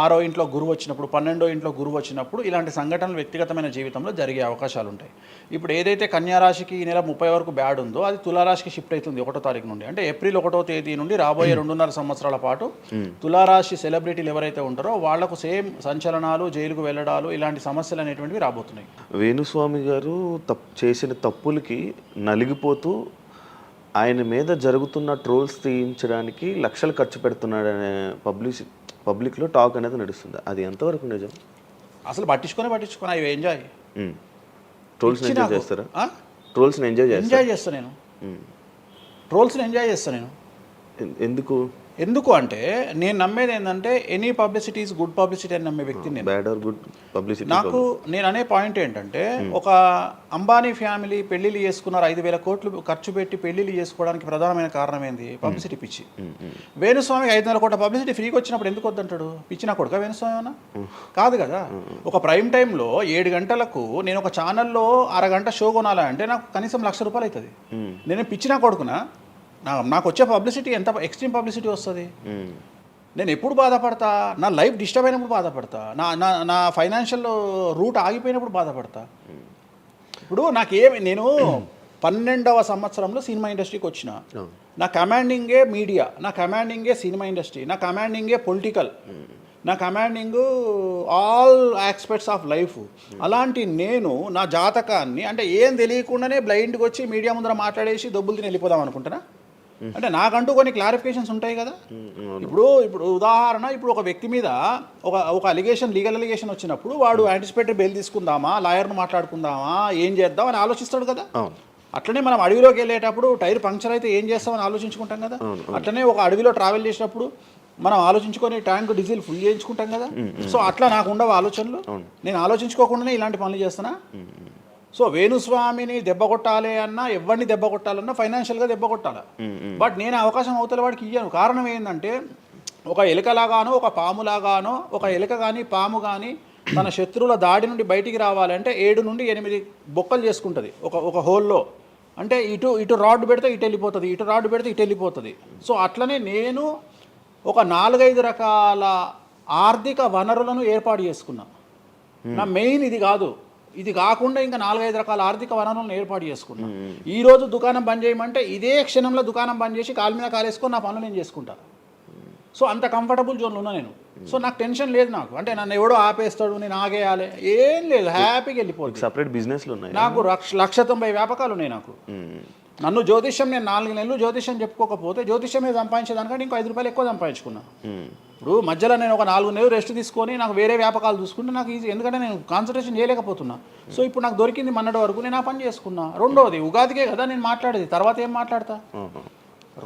6వ ఇంట్లో గురువు వచ్చినప్పుడు, 12వ ఇంట్లో గురువు వచ్చినప్పుడు ఇలాంటి సంఘటనలు వ్యక్తిగతమైన జీవితంలో జరిగే అవకాశాలు ఉంటాయి. ఇప్పుడు ఏదైతే కన్యా రాశికి ఈ నెల 30 వరకు బ్యాడ్ ఉందో అది తులారాశికి షిఫ్ట్ అవుతుంది 1వ తారీఖు నుండి. అంటే ఏప్రిల్ 1వ తేదీ నుండి రాబోయే 2.5 సంవత్సరాల పాటు తులారాశి సెలబ్రిటీలు ఎవరైతే ఉంటారో వాళ్లకు సేమ్ సంచలనాలు, జైలుకు వెళ్ళడాలు, ఇలాంటి సమస్యలు అనేటువంటివి రాబోతున్నాయి. వేణుస్వామి గారు చేసిన తప్పులకి నలిగిపోతూ ఆయన మీద జరుగుతున్న ట్రోల్స్ తీయించడానికి లక్షలు ఖర్చు పెడుతున్నాడనే పబ్లిక్లో టాక్ అనేది నడుస్తుంది. అది ఎంతవరకు నిజం? అసలు పట్టించుకొని అవి ఎంజాయ్. ట్రోల్స్ని ఎంజాయ్ చేస్తారా? ట్రోల్స్ని ఎంజాయ్ చేస్తాను నేను. ట్రోల్స్ని ఎంజాయ్ చేస్తాను నేను. ఎందుకు అంటే నేను నమ్మేది ఏంటంటే any publicity is good publicity అని నమ్మే వ్యక్తిని నేను. Bad or good publicity. నేను అనే పాయింట్ ఏంటంటే ఒక అంబానీ ఫ్యామిలీ పెళ్లిళ్ళు చేసుకున్నారు, 5,000 కోట్లు ఖర్చు పెట్టి పెళ్లిళ్ళు చేసుకోవడానికి ప్రధానమైన కారణం ఏంది? పబ్లిసిటీ పిచ్చి. వేణుస్వామికి 500 కోట్ల పబ్లిసిటీ ఫ్రీగా వచ్చినప్పుడు ఎందుకు వద్దంటాడు? పిచ్చిన కొడుక వేణుస్వామి అన్న? కాదు కదా. ఒక ప్రైమ్ టైంలో 7 గంటలకు నేను ఒక ఛానల్లో అరగంట షో కొనాలంటే నాకు కనీసం ₹1,00,000 అవుతుంది. నేను పిచ్చిన కొడుకునా? నాకు వచ్చే పబ్లిసిటీ ఎంత ఎక్స్ట్రీమ్ పబ్లిసిటీ వస్తుంది. నేను ఎప్పుడు బాధపడతా? నా లైఫ్ డిస్టర్బ్ అయినప్పుడు బాధపడతా, నా ఫైనాన్షియల్ రూట్ ఆగిపోయినప్పుడు బాధపడతా. ఇప్పుడు నేను 12వ సంవత్సరంలో సినిమా ఇండస్ట్రీకి వచ్చిన. నా కమాండింగే మీడియా, నా కమాండింగే సినిమా ఇండస్ట్రీ, నా కమాండింగే పొలిటికల్, నా commanding all aspects of life. అలాంటి నేను నా జాతకాన్ని అంటే ఏం తెలియకుండానే బ్లైండ్గా వచ్చి మీడియా ముందర మాట్లాడేసి దొబ్బులు తిని వెళ్ళిపోదాం అనుకుంటున్నా? అంటే నాకంటూ కొన్ని క్లారిఫికేషన్స్ ఉంటాయి కదా. ఇప్పుడు ఉదాహరణ, ఇప్పుడు ఒక వ్యక్తి మీద ఒక లీగల్ అలిగేషన్ వచ్చినప్పుడు వాడు యాంటిసిపేటరీ బెయిల్ తీసుకుందామా, లాయర్ను మాట్లాడుకుందామా, ఏం చేద్దాం అని ఆలోచిస్తాడు కదా. అట్లనే మనం అడవిలోకి వెళ్ళేటప్పుడు టైర్ పంక్చర్ అయితే ఏం చేస్తామని ఆలోచించుకుంటాం కదా. అట్లనే ఒక అడవిలో ట్రావెల్ చేసినప్పుడు మనం ఆలోచించుకొని ట్యాంక్ డీజిల్ ఫుల్ చేయించుకుంటాం కదా. సో అట్లా నాకు ఉండవు ఆలోచనలు. నేను ఆలోచించుకోకుండానే ఇలాంటి పనులు చేస్తున్నా. సో వేణుస్వామిని దెబ్బ కొట్టాలి అన్నా, ఎవరిని దెబ్బ కొట్టాలన్నా ఫైనాన్షియల్గా దెబ్బ కొట్టాలి. బట్ నేను అవకాశం అవతల వాడికి ఇయ్యాను. కారణం ఏంటంటే ఒక ఎలుకలాగానో ఒక పాములాగానో, ఒక ఎలుక కానీ పాము కానీ తన శత్రువుల దాడి నుండి బయటికి రావాలంటే 7 నుండి 8 బొక్కలు చేసుకుంటుంది ఒక హోల్లో. అంటే ఇటు రాడ్ పెడితే ఇటు వెళ్ళిపోతుంది, ఇటు రాడ్ పెడితే ఇటు వెళ్ళిపోతుంది. సో అట్లనే నేను ఒక 4-5 రకాల ఆర్థిక వనరులను ఏర్పాటు చేసుకున్నా. నా మెయిన్ ఇది కాదు. ఇది కాకుండా ఇంకా 4-5 రకాల ఆర్థిక వనరులను ఏర్పాటు చేసుకున్నా. ఈరోజు దుకాణం బంద్ చేయమంటే ఇదే క్షణంలో దుకాణం బంద్ చేసి కాలు మీద కాలేసుకొని నా పనులు నేను చేసుకుంటాను. సో అంత కంఫర్టబుల్ జోన్లో ఉన్నా నేను. సో నాకు టెన్షన్ లేదు. నాకు అంటే నన్ను ఎవడో ఆపేస్తాడు, నేను ఆగేయాలి, ఏం లేదు. హ్యాపీగా వెళ్ళిపోతుంది. సపరేట్ బిజినెస్లు ఉన్నాయి నాకు. 190 వ్యాపకాలు ఉన్నాయి నాకు. నన్ను జ్యోతిష్యం, నేను 4 నెలలు జ్యోతిష్యం చెప్పుకోకపోతే జ్యోతిష్యం మీద సంపాదించేదానికంటే ఇంకో ₹5 ఎక్కువ సంపాదించుకున్నా. ఇప్పుడు మధ్యలో నేను ఒక 4 నెలలు రెస్ట్ తీసుకొని నాకు వేరే వ్యాపకాలు చూసుకుంటే నాకు ఈజీ. ఎందుకంటే నేను కాన్సన్ట్రేషన్ చేయలేకపోతున్నా. సో ఇప్పుడు నాకు దొరికింది మొన్నటి వరకు, నేను ఆ పని చేసుకున్నా. రెండోది ఉగాదికే కదా నేను మాట్లాడేది, తర్వాత ఏం మాట్లాడతా.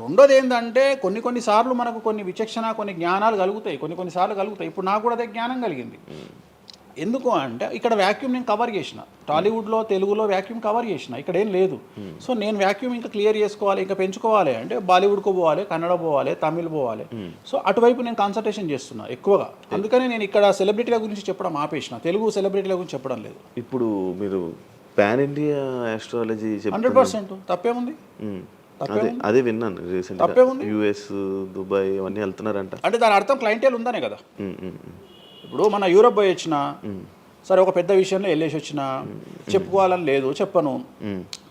రెండోది ఏంటంటే కొన్ని సార్లు మనకు కొన్ని విచక్షణ, కొన్ని జ్ఞానాలు కలుగుతాయి, కొన్ని సార్లు కలుగుతాయి. ఇప్పుడు నాకు కూడా అదే జ్ఞానం కలిగింది. ఎందుకు అంటే ఇక్కడ వాక్యూమ్ నేను కవర్ చేసిన, టాలీవుడ్లో తెలుగులో వాక్యూమ్ కవర్ చేసిన, ఇక్కడ ఏం లేదు. సో నేను వాక్యూమ్ ఇంకా క్లియర్ చేసుకోవాలి, ఇంకా పెంచుకోవాలి అంటే బాలీవుడ్కు పోవాలి, కన్నడ పోవాలి, తమిళ్ పోవాలి. సో అటువైపు నేను కాన్సన్ట్రేషన్ చేస్తున్నా ఎక్కువగా. అందుకని నేను ఇక్కడ సెలబ్రిటీల గురించి చెప్పడం ఆపేసిన, తెలుగు సెలబ్రిటీల గురించి చెప్పడం లేదు. ఇప్పుడు మీరు పాన్ ఇండియా ఆస్ట్రాలజీ 100% తప్పేముంది? అదే విన్నాను రీసెంట్గా. US, దుబాయ్ అవన్నీ వెళ్తున్నారంట. అంటే దాని అర్థం క్లయింటేల్ ఉందనే కదా. ఇప్పుడు మన యూరప్ పోయి వచ్చిన సరే, ఒక పెద్ద విషయంలో వెళ్ళేసి వచ్చిన చెప్పుకోవాలని లేదు, చెప్పను.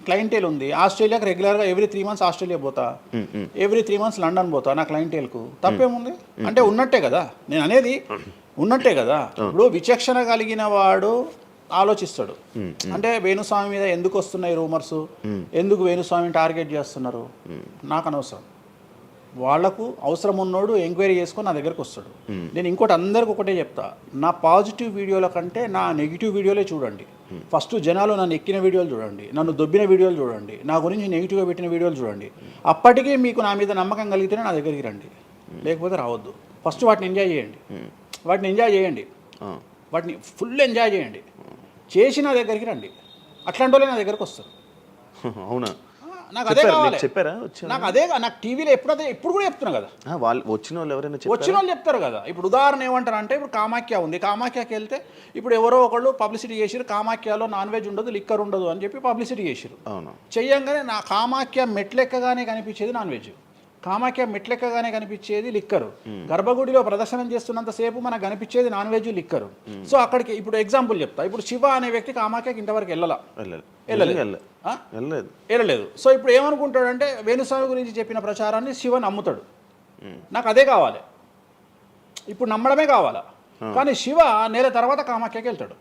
క్లయింటేల్ ఉంది. ఆస్ట్రేలియాకి రెగ్యులర్గా ఎవ్రీ 3 మంత్స్ ఆస్ట్రేలియా పోతా, ఎవ్రీ 3 మంత్స్ లండన్ పోతా నా క్లయింటేల్కు. తప్పేముంది? అంటే ఉన్నట్టే కదా, నేను అనేది ఉన్నట్టే కదా. ఇప్పుడు విచక్షణ కలిగిన వాడు ఆలోచిస్తాడు. అంటే వేణుస్వామి మీద ఎందుకు వస్తున్నాయి రూమర్స్, ఎందుకు వేణుస్వామిని టార్గెట్ చేస్తున్నారు, నాకు అనవసరం. వాళ్లకు అవసరం ఉన్నోడు ఎంక్వైరీ చేసుకొని నా దగ్గరకు వస్తాడు. నేను ఇంకోటి అందరికి ఒకటే చెప్తా, నా పాజిటివ్ వీడియోల కంటే నా నెగిటివ్ వీడియోలే చూడండి. ఫస్ట్ జనాలు నన్ను ఎక్కిన వీడియోలు చూడండి, నన్ను దొబ్బిన వీడియోలు చూడండి, నా గురించి నెగిటివ్గా పెట్టిన వీడియోలు చూడండి. అప్పటికీ మీకు నా మీద నమ్మకం కలిగితేనే నా దగ్గరికి రండి, లేకపోతే రావద్దు. ఫస్ట్ వాటిని ఎంజాయ్ చేయండి, వాటిని ఫుల్ ఎంజాయ్ చేయండి, చేసి నా దగ్గరికి రండి. అట్లాంటి వాళ్ళే నా దగ్గరకు వస్తారు. అవునా? నాకు అదే కావాలి. చెప్పారా నాకు అదే నాకు టీవీలో ఇప్పుడు కూడా చెప్తున్నా కదా, వాళ్ళు వచ్చిన వాళ్ళు ఎవరైనా వచ్చిన వాళ్ళు చెప్తారు కదా. ఇప్పుడు ఉదాహరణ ఏమంటారు అంటే, ఇప్పుడు కామాఖ్య ఉంది, కామాఖ్యకి వెళ్తే ఇప్పుడు ఎవరో ఒకళ్ళు పబ్లిసిటీ చేసిరు, కామాఖ్యలో నాన్ వెజ్ ఉండదు, లిక్కర్ ఉండదు అని చెప్పి పబ్లిసిటీ చేసిరు. అవును, చెయ్యంగానే నా కామాఖ్య మెట్లెక్కగానే కనిపించేది నాన్ వెజ్, కామాఖ్య మెట్లెక్కగానే కనిపించేది లిక్కరు, గర్భగుడిలో ప్రదర్శనం చేస్తున్నంతసేపు మనకు కనిపించేది నాన్ వెజ్ లిక్కరు. సో అక్కడికి ఇప్పుడు ఎగ్జాంపుల్ చెప్తా. ఇప్పుడు శివ అనే వ్యక్తి కామాఖ్యకి ఇంతవరకు వెళ్ళలేదు. సో ఇప్పుడు ఏమనుకుంటాడంటే, వేణుస్వామి గురించి చెప్పిన ప్రచారాన్ని శివ నమ్ముతాడు. నాకు అదే కావాలి, ఇప్పుడు నమ్మడమే కావాలా. కానీ శివ నెల తర్వాత కామాఖ్యకి వెళ్తాడు.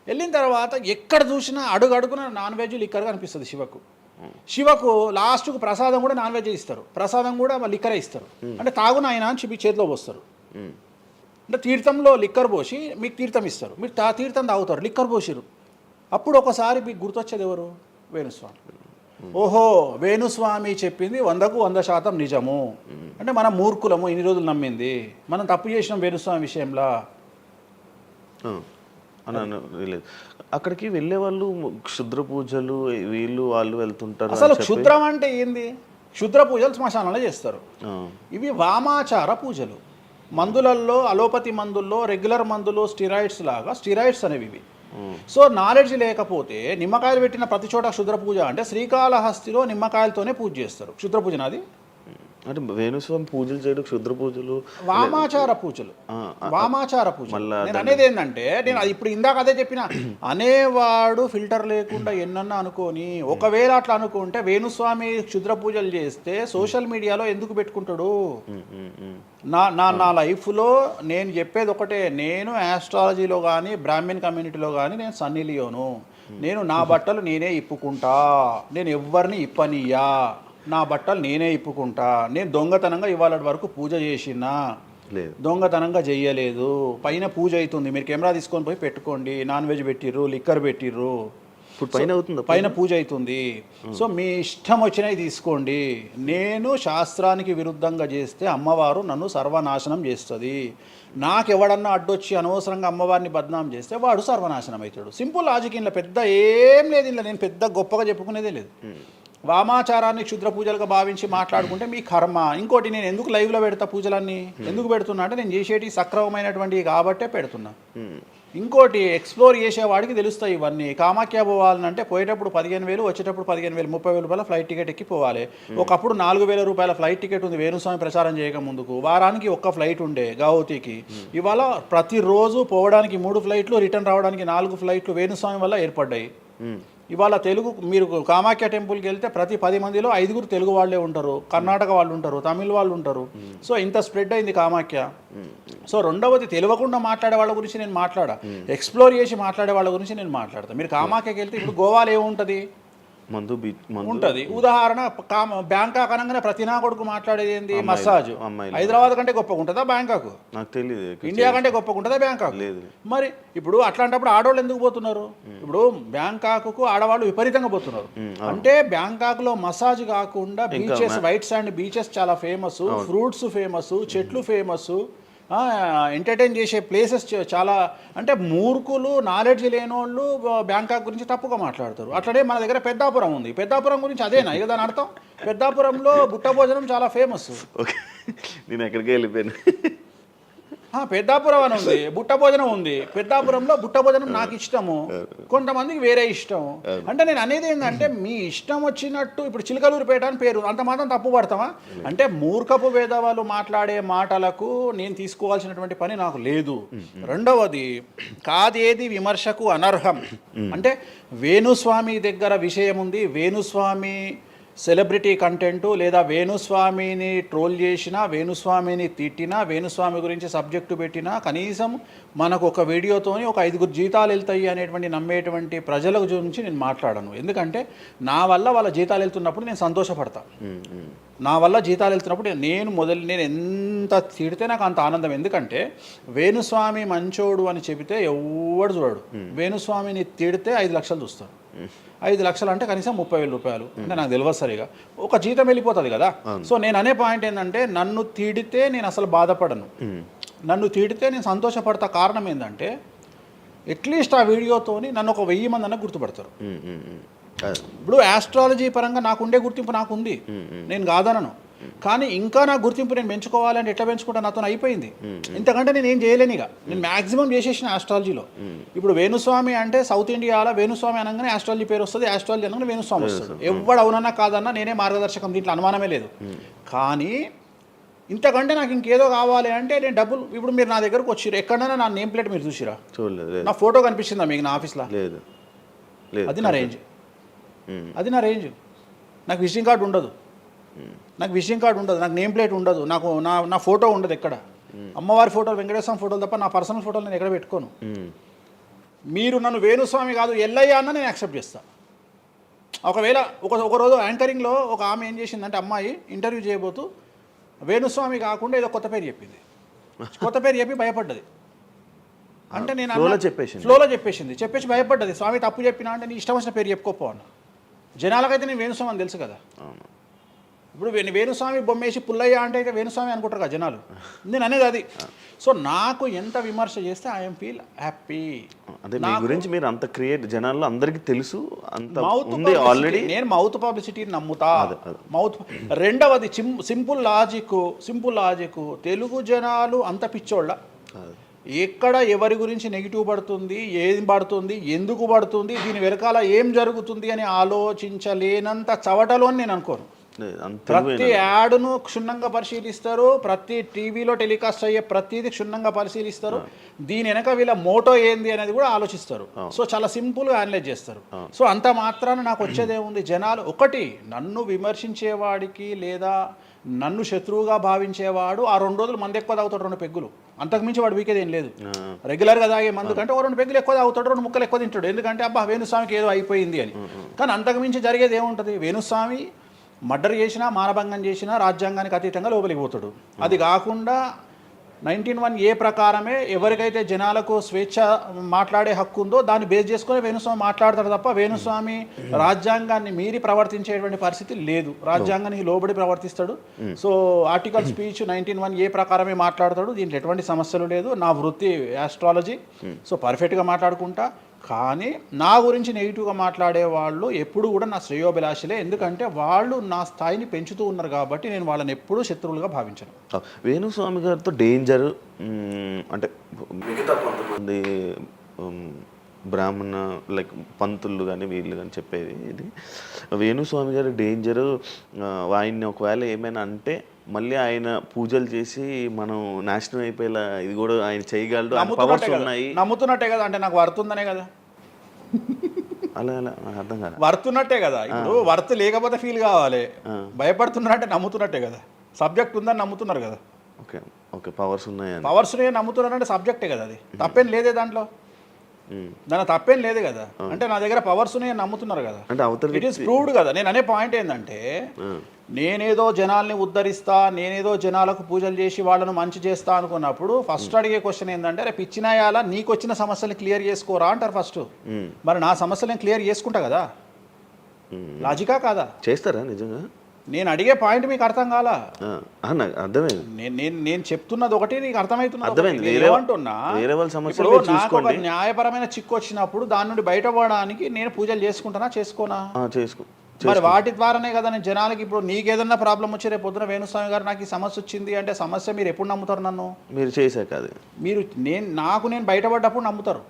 వెళ్ళిన తర్వాత ఎక్కడ చూసినా అడుగున నాన్ వెజ్ లిక్కర్ కనిపిస్తుంది శివకు లాస్ట్కు ప్రసాదం కూడా నాన్ వెజ్ ఇస్తారు, ప్రసాదం కూడా లిక్కరే ఇస్తారు. అంటే తాగున ఆయన అని చెప్పి చేతిలో పోస్తారు. అంటే తీర్థంలో లిక్కర్ పోసి మీకు తీర్థం ఇస్తారు, మీరు తీర్థం తాగుతారు, లిక్కర్ పోసిరు. అప్పుడు ఒకసారి మీకు గుర్తొచ్చేది ఎవరు? వేణుస్వామి. ఓహో, వేణుస్వామి చెప్పింది 100కు 100% నిజము. అంటే మనం మూర్ఖులము, ఇన్ని రోజులు నమ్మింది, మనం తప్పు చేసినాం వేణుస్వామి విషయంలో. అక్కడికి వెళ్ళే వాళ్ళు క్షుద్ర పూజలు వీళ్ళు వాళ్ళు వెళ్తుంటారు. అసలు క్షుద్రం అంటే ఏంది? క్షుద్ర పూజలు శ్మశానంలో చేస్తారు. ఇవి వామాచార పూజలు. మందులలో, అలోపతి మందుల్లో రెగ్యులర్ మందులు స్టిరాయిడ్స్ లాగా స్టిరాయిడ్స్ అనేవి ఇవి. సో నాలెడ్జ్ లేకపోతే నిమ్మకాయలు పెట్టిన ప్రతి చోట క్షుద్ర పూజ అంటే, శ్రీకాళహస్తిలో నిమ్మకాయలతోనే పూజ చేస్తారు. క్షుద్ర పూజ నాది అంటే వేణుస్వామి పూజలు చేయడం క్షుద్ర పూజలు, వామాచార పూజలు. వామాచార పూజ నేను అనేది ఏంటంటే, నేను ఇప్పుడు ఇందాక అదే చెప్పిన, అనేవాడు ఫిల్టర్ లేకుండా ఎన్నన్నా అనుకొని, ఒకవేళ అట్లా అనుకుంటే వేణుస్వామి క్షుద్ర పూజలు చేస్తే సోషల్ మీడియాలో ఎందుకు పెట్టుకుంటాడు? నా లైఫ్లో నేను చెప్పేది ఒకటే, నేను ఆస్ట్రాలజీలో కానీ బ్రాహ్మణ్ కమ్యూనిటీలో కానీ నేను సన్నీ లియోను. నేను నా బట్టలు నేనే ఇప్పుకుంటా, నేను ఎవ్వరిని ఇప్పనియ్యా, నా బట్టలు నేనే ఇప్పుకుంటా. నేను దొంగతనంగా ఇవాళ వరకు పూజ చేసినా, దొంగతనంగా చెయ్యలేదు. పైన పూజ అవుతుంది, మీరు కెమెరా తీసుకొని పోయి పెట్టుకోండి. నాన్ వెజ్ పెట్టిర్రు, లిక్కర్ పెట్టిర్రు, పైన పూజ అవుతుంది. సో మీ ఇష్టం వచ్చినవి తీసుకోండి. నేను శాస్త్రానికి విరుద్ధంగా చేస్తే అమ్మవారు నన్ను సర్వనాశనం చేస్తుంది. నాకెవడన్నా అడ్డొచ్చి అనవసరంగా అమ్మవారిని బద్నాం చేస్తే వాడు సర్వనాశనం అవుతాడు. Simple logic. ఇంట్లో పెద్ద ఏం లేదు, ఇంట్లో నేను పెద్ద గొప్పగా చెప్పుకునేదే లేదు. వామాచారాన్ని క్షుద్ర పూజలుగా భావించి మాట్లాడుకుంటే మీ కర్మ. ఇంకోటి, నేను ఎందుకు లైవ్లో పెడతా పూజలన్నీ? ఎందుకు పెడుతున్నా అంటే, నేను చేసేటి సక్రమమైనటువంటివి కాబట్టే పెడుతున్నా. ఇంకోటి, ఎక్స్ప్లోర్ చేసేవాడికి తెలుస్తాయి ఇవన్నీ. కామాఖ్య పోవాలంటే పోయేటప్పుడు 15,000, వచ్చేటప్పుడు 15,000, 30,000 రూపాయల ఫ్లైట్ టికెట్ ఎక్కి పోవాలి. ఒకప్పుడు 4,000 రూపాయల ఫ్లైట్ టికెట్ ఉంది వేణుస్వామి ప్రచారం చేయక ముందుకు. వారానికి ఒక్క ఫ్లైట్ ఉండే గౌహతికి. ఇవాళ ప్రతిరోజు పోవడానికి 3 ఫ్లైట్లు, రిటర్న్ రావడానికి 4 ఫ్లైట్లు వేణుస్వామి వల్ల ఏర్పడ్డాయి. ఇవాళ తెలుగు, మీరు కామాఖ్య టెంపుల్కి వెళ్తే ప్రతి 10 మందిలో 5 తెలుగు వాళ్ళే ఉంటారు, కర్ణాటక వాళ్ళు ఉంటారు, తమిళ వాళ్ళు ఉంటారు. సో ఇంత స్ప్రెడ్ అయింది కామాఖ్య. సో రెండవది, తెలియకుండా మాట్లాడే వాళ్ళ గురించి నేను మాట్లాడా, ఎక్స్ప్లోర్ చేసి మాట్లాడే వాళ్ళ గురించి నేను మాట్లాడతాను. మీరు కామాఖ్యకి వెళ్తే ఇప్పుడు గోవాలో ఏముంటుంది? మందు ఉంటుంది. ఉదాహరణ, బ్యాంకాక్ అనగానే ప్రతి నా కొడుకు మాట్లాడేది ఏంది? మసాజ్. హైదరాబాద్ కంటే గొప్పగా ఉంటుందా బ్యాంకాక్? నాకు తెలియదు. ఇండియా కంటే గొప్పగా ఉంటుందా బ్యాంకాక్? లేదు. మరి ఇప్పుడు అట్లాంటప్పుడు ఆడవాళ్ళు ఎందుకు పోతున్నారు? ఇప్పుడు బ్యాంకాక్కు ఆడవాళ్ళు విపరీతంగా పోతున్నారు. అంటే బ్యాంకాక్లో మసాజ్ కాకుండా బీచెస్, వైట్ శాండ్ బీచెస్ చాలా ఫేమస్, ఫ్రూట్స్ ఫేమస్, చెట్లు ఫేమస్, ఎంటర్టైన్ చేసే ప్లేసెస్ చాలా. అంటే మూర్ఖులు, నాలెడ్జ్ లేనోళ్ళు బ్యాంకాక్ గురించి తప్పుగా మాట్లాడతారు. అట్లనే మన దగ్గర పెద్దాపురం ఉంది. పెద్దాపురం గురించి అదేనా ఇక దాని అర్థం? పెద్దాపురంలో బుట్ట భోజనం చాలా ఫేమస్. నేను ఎక్కడికి వెళ్ళిపోయాను. పెద్దాపురం అని ఉంది, బుట్ట భోజనం ఉంది. పెద్దాపురంలో బుట్ట భోజనం నాకు ఇష్టము, కొంతమందికి వేరే ఇష్టం. అంటే నేను అనేది ఏంటంటే, మీ ఇష్టం వచ్చినట్టు. ఇప్పుడు చిలకలూరుపేట అని పేరు, అంత మాత్రం తప్పు పడతామా? అంటే మూర్ఖపు వేదవాళ్ళు మాట్లాడే మాటలకు నేను తీసుకోవాల్సినటువంటి పని నాకు లేదు. రెండవది, కాదేది విమర్శకు అనర్హం. అంటే వేణుస్వామి దగ్గర విషయం ఉంది, వేణుస్వామి సెలబ్రిటీ కంటెంటు, లేదా వేణుస్వామిని ట్రోల్ చేసినా, వేణుస్వామిని తిట్టినా, వేణుస్వామి గురించి సబ్జెక్టు పెట్టినా, కనీసం మనకు ఒక వీడియోతోని ఒక 5 జీతాలు వెళ్తాయి అనేటువంటి నమ్మేటువంటి ప్రజల గురించి నేను మాట్లాడను. ఎందుకంటే నా వల్ల వాళ్ళ జీతాలు వెళ్తున్నప్పుడు నేను సంతోషపడతా. నా వల్ల జీతాలు వెళ్తున్నప్పుడు నేను ఎంత తిడితే నాకు అంత ఆనందం. ఎందుకంటే వేణుస్వామి మంచోడు అని చెబితే ఎవడు చూడడు. వేణుస్వామిని తిడితే 5 లక్షలు చూస్తాడు. 5 లక్షలు అంటే కనీసం 30,000 రూపాయలు. అంటే నాకు తెలియదు సరిగా, ఒక జీతం వెళ్ళిపోతుంది కదా. సో నేను అనే పాయింట్ ఏంటంటే, నన్ను తిడితే నేను అసలు బాధపడను, నన్ను తిడితే నేను సంతోషపడతా. కారణం ఏంటంటే, అట్లీస్ట్ ఆ వీడియోతోని నన్ను ఒక 1000 మంది అన్న గుర్తుపడతారు. ఇప్పుడు ఆస్ట్రాలజీ పరంగా నాకు ఉండే గుర్తింపు నాకు ఉంది, నేను కాదనను. కానీ ఇంకా నా గుర్తింపు నేను పెంచుకోవాలంటే ఎట్లా పెంచుకుంటా, నాతో అయిపోయింది. ఇంతకంటే నేను ఏం చేయలేను. ఇక నేను మ్యాక్సిమం చేసేసిన ఆస్ట్రాలజీలో. ఇప్పుడు వేణుస్వామి అంటే సౌత్ ఇండియాలో వేణుస్వామి అనగానే ఆస్ట్రాలజీ పేరు వస్తుంది, ఆస్ట్రాలజీ అనగానే వేణుస్వామి వస్తుంది. ఎవడు అవునన్నా కాదన్నా నేనే మార్గదర్శకం, దీంట్లో అనుమానమే లేదు. కానీ ఇంతకంటే నాకు ఇంకేదో కావాలి అంటే నేను డబ్బులు, ఇప్పుడు మీరు నా దగ్గరకు వచ్చిరు, ఎక్కడైనా నా నేమ్ ప్లేట్ మీరు చూసిరా? చూడలేదు. నా ఫోటో కనిపిస్తుందా మీకు నా ఆఫీస్లో? లేదు. అది నా రేంజ్, అది నా రేంజ్. నాకు విజిటింగ్ కార్డు ఉండదు, నాకు విజిటింగ్ కార్డు ఉండదు, నాకు నేమ్ ప్లేట్ ఉండదు, నాకు నా ఫోటో ఉండదు ఎక్కడ. అమ్మవారి ఫోటోలు, వెంకటేశ్వర ఫోటోలు తప్ప నా పర్సనల్ ఫోటోలు నేను ఎక్కడ పెట్టుకోను. మీరు నన్ను వేణుస్వామి కాదు ఎల్లయ్య అన్న నేను యాక్సెప్ట్ చేస్తాను. ఒకవేళ ఒక రోజు యాంకరింగ్లో ఒక ఆమె ఏం చేసిందంటే, అమ్మాయి ఇంటర్వ్యూ చేయబోతూ వేణుస్వామి కాకుండా ఏదో కొత్త పేరు చెప్పింది, కొత్త పేరు చెప్పి భయపడ్డది. అంటే నేను ఫ్లోలో చెప్పేసి భయపడ్డది. స్వామి తప్పు చెప్పినా అంటే నీ ఇష్టం వచ్చిన పేరు చెప్పుకోపో అన్న. జనాలకైతే నేను వేణుస్వామి అని తెలుసు కదా. ఇప్పుడు వేణుస్వామి బొమ్మేసి పుల్లయ్య అంటే అయితే వేణుస్వామి అనుకుంటారు కదా జనాలు. నేను అనేది అది. సో నాకు ఎంత విమర్శ చేస్తే ఐఎమ్ ఫీల్ హ్యాపీ. అదే మీ గురించి మీరు అంత క్రియేట్ జనాల్లో అందరికీ తెలుసు, అంత ఉంది ఆల్రెడీ. నేను మౌత్ పబ్లిసిటీని నమ్ముతా. మౌత్. రెండవది సింపుల్ లాజిక్. తెలుగు జనాలు అంత పిచ్చోళ్ళ, ఎక్కడ ఎవరి గురించి నెగిటివ్ పడుతుంది, ఏం పడుతుంది, ఎందుకు పడుతుంది, దీని వెనకాల ఏం జరుగుతుంది అని ఆలోచించలేనంత చవటలో నేను అనుకోను. ప్రతి యాడ్ను క్షుణ్ణంగా పరిశీలిస్తారు, ప్రతి టీవీలో టెలికాస్ట్ అయ్యే ప్రతిదీ క్షుణ్ణంగా పరిశీలిస్తారు, దీని వెనక వీళ్ళ మోటో ఏంది అనేది కూడా ఆలోచిస్తారు. సో చాలా సింపుల్గా అనలైజ్ చేస్తారు. సో అంత మాత్రాన నాకు వచ్చేదేముంది, జనాలు ఒకటి నన్ను విమర్శించేవాడికి లేదా నన్ను శత్రువుగా భావించేవాడు ఆ 2 రోజులు మందు ఎక్కువ తాగుతాడు, 2 పెగ్గులు, అంతకుమించి వాడు వీకేది ఏం లేదు. రెగ్యులర్గా తాగే మందు కంటే 2 పెగ్గులు ఎక్కువ తాగుతాడు, 2 ముక్కలు ఎక్కువ తింటాడు, ఎందుకంటే అబ్బా వేణుస్వామికి ఏదో అయిపోయింది అని. కానీ అంతకుమించి జరిగేది ఏముంటుంది, వేణుస్వామి మర్డర్ చేసినా, మానభంగం చేసినా రాజ్యాంగానికి అతీతంగా లోపలికి పోతాడు. అది కాకుండా 19(1) ప్రకారమే ఎవరికైతే జనాలకు స్వేచ్ఛ మాట్లాడే హక్కు ఉందో దాన్ని బేస్ చేసుకుని వేణుస్వామి మాట్లాడతాడు తప్ప వేణుస్వామి రాజ్యాంగాన్ని మీరి ప్రవర్తించేటువంటి పరిస్థితి లేదు. రాజ్యాంగానికి లోబడి ప్రవర్తిస్తాడు. సో ఆర్టికల్ స్పీచ్ 19(1) ప్రకారమే మాట్లాడతాడు. దీంట్లో ఎటువంటి సమస్యలు లేదు. నా వృత్తి ఆస్ట్రాలజీ, సో పర్ఫెక్ట్గా మాట్లాడుకుంటా. కానీ నా గురించి నెగిటివ్గా మాట్లాడే వాళ్ళు ఎప్పుడు కూడా నా శ్రేయోభిలాషలే, ఎందుకంటే వాళ్ళు నా స్థాయిని పెంచుతూ ఉన్నారు కాబట్టి నేను వాళ్ళని ఎప్పుడూ శత్రువులుగా భావించను. వేణుస్వామి గారితో డేంజర్ అంటే మిగతా కొంతమంది బ్రాహ్మణ లైక్ పంతులు కానీ వీళ్ళు కానీ చెప్పేది ఇది, వేణుస్వామి గారి డేంజరు ఆయన్ని ఒకవేళ ఏమైనా అంటే మళ్ళీ ఆయన పూజలు చేసి మనం నాశనం అయిపోయేలా ఇది కూడా ఆయన చేయగలడు, పవర్స్ ఉన్నాయి. నమ్ముతున్నట్టే కదా, అంటే నాకు వర్తుందనే కదా. అలా అర్థం కాదు, వర్తున్నట్టే కదా. ఇప్పుడు వర్త్ లేకపోతే ఫీల్ కావాలి, భయపడుతున్నారంటే నమ్ముతున్నట్టే కదా. సబ్జెక్ట్ ఉందని నమ్ముతున్నారు కదా. ఓకే ఓకే, పవర్స్ ఉన్నాయి, పవర్స్ నమ్ముతున్నారంటే సబ్జెక్టే కదా. అది తప్పేం లేదే దాంట్లో, దాని తప్పేం లేదు కదా. అంటే నా దగ్గర పవర్స్ నమ్ముతున్నారు కదా, అంటే ఇట్ ఈస్ ప్రూవ్డ్ కదా. నేను అనే పాయింట్ ఏంటంటే, నేనేదో జనాల్ని ఉద్ధరిస్తా, నేనేదో జనాలకు పూజలు చేసి వాళ్ళను మంచి చేస్తా అనుకున్నప్పుడు ఫస్ట్ అడిగే క్వశ్చన్ ఏంటంటే, రేపు ఇచ్చినాయాలా నీకు వచ్చిన సమస్యలు క్లియర్ చేసుకోరా అంటారు ఫస్ట్. మరి నా సమస్యలు నేను క్లియర్ చేసుకుంటా కదా. లాజికా కాదా? చేస్తారా నిజంగా? నేను అడిగే పాయింట్ మీకు అర్థం కాలా? అర్థమైంది. నేను చెప్తున్నది ఒకటి, నీకు అర్థమైతుంది. ఏమంటున్నా, నాకు ఒక న్యాయపరమైన చిక్కు వచ్చినప్పుడు దాని నుండి బయటపడడానికి నేను పూజలు చేసుకుంటానా చేసుకోనా? మరి వాటి ద్వారానే కదా నేను జనాలకి. ఇప్పుడు నీకేదన్నా ప్రాబ్లం వచ్చి రేపు పొద్దున వేణుస్వామి గారు నాకు ఈ సమస్య వచ్చింది అంటే సమస్య మీరు ఎప్పుడు నమ్ముతారు? నన్ను మీరు చేశాక అది మీరు నేను బయటపడ్డప్పుడు నమ్ముతారు.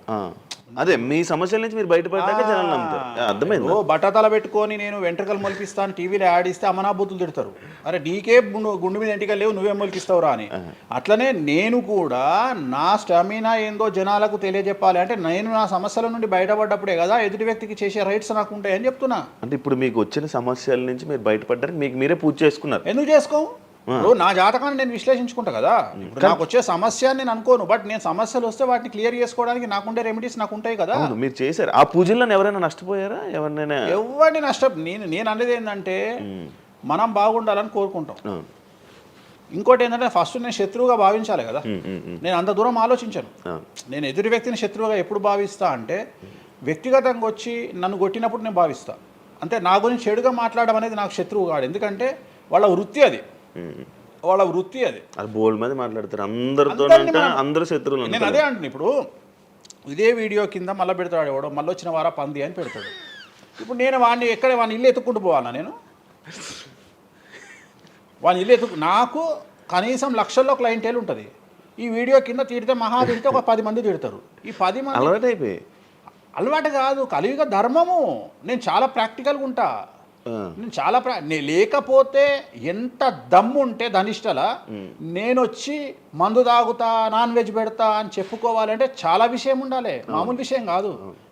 అదే మీ సమస్యల నుంచి మీరు బయటపడ్డాక జనాలు నమ్ముతారు. అర్థమైంది. బట్టతల పెట్టుకొని నేను వెంట్రుకలు మొలిపిస్తాను టీవీలో యాడ్ ఇస్తే అమనాబూతులు తిడతారు. అరే నీకే గుండు మీద ఎంటికలు లేవు, నువ్వేం మొలిపిస్తావురా అని. అట్లనే నేను కూడా నా స్టామినా ఏందో జనాలకు తెలియజెప్పాలి అంటే నేను నా సమస్యల నుండి బయటపడ్డప్పుడే కదా ఎదుటి వ్యక్తికి చేసే రైట్స్ నాకు ఉంటాయని చెప్తున్నా. అంటే ఇప్పుడు మీకు వచ్చిన సమస్యల నుంచి మీరు బయటపడ్డానికి మీకు మీరే పూజ చేసుకున్నారు. ఎందుకు చేసుకో? నా జాతకాన్ని నేను విశ్లేషించుకుంటా కదా. ఇప్పుడు నాకు వచ్చే సమస్య నేను అనుకోను, బట్ నేను సమస్యలు వస్తే వాటిని క్లియర్ చేసుకోవడానికి నాకుండే రెమెడీస్ నాకు ఉంటాయి కదా. మీరు చేశారు. ఆ పూజల్లో ఎవరైనా నష్టపోయారా? ఎవరిని నేను అనేది ఏంటంటే మనం బాగుండాలని కోరుకుంటాం. ఇంకోటి ఏంటంటే ఫస్ట్ నేను శత్రువుగా భావించాలి కదా. నేను అంత దూరం ఆలోచించాను. నేను ఎదుటి వ్యక్తిని శత్రువుగా ఎప్పుడు భావిస్తా అంటే వ్యక్తిగతంగా వచ్చి నన్ను కొట్టినప్పుడు నేను భావిస్తా. అంటే నా గురించి చెడుగా మాట్లాడడం అనేది నాకు శత్రువు కాదు, ఎందుకంటే వాళ్ళ వృత్తి అది. బోల్డ్ మంది మాట్లాడతారు, అందరూ శత్రువులు. నేను అదే అంటున్నా. ఇప్పుడు ఇదే వీడియో కింద మళ్ళీ పెడతాడు ఎవడో, మళ్ళీ వచ్చిన వారా పంది అని పెడతాడు. ఇప్పుడు నేను వాడిని వాడిని ఇల్లు ఎత్తుక్కుంటూ పోవాలా నేను? వాడిని ఇల్లు నాకు కనీసం లక్షల్లో క్లయింటేల్ ఉంటుంది. ఈ వీడియో కింద తిడితే తిడితే ఒక 10 మంది తిడతారు. ఈ 10 మంది అలవాటు అయిపోయి అలవాటు కాదు, కలియుగ ధర్మము. నేను చాలా ప్రాక్టికల్గా ఉంటా. నేను చాలా లేకపోతే ఎంత దమ్ము ఉంటే ధనిష్టల నేను వచ్చి మందు తాగుతా, నాన్ వెజ్ పెడతా అని చెప్పుకోవాలంటే చాలా విషయం ఉండాలి, మామూలు విషయం కాదు.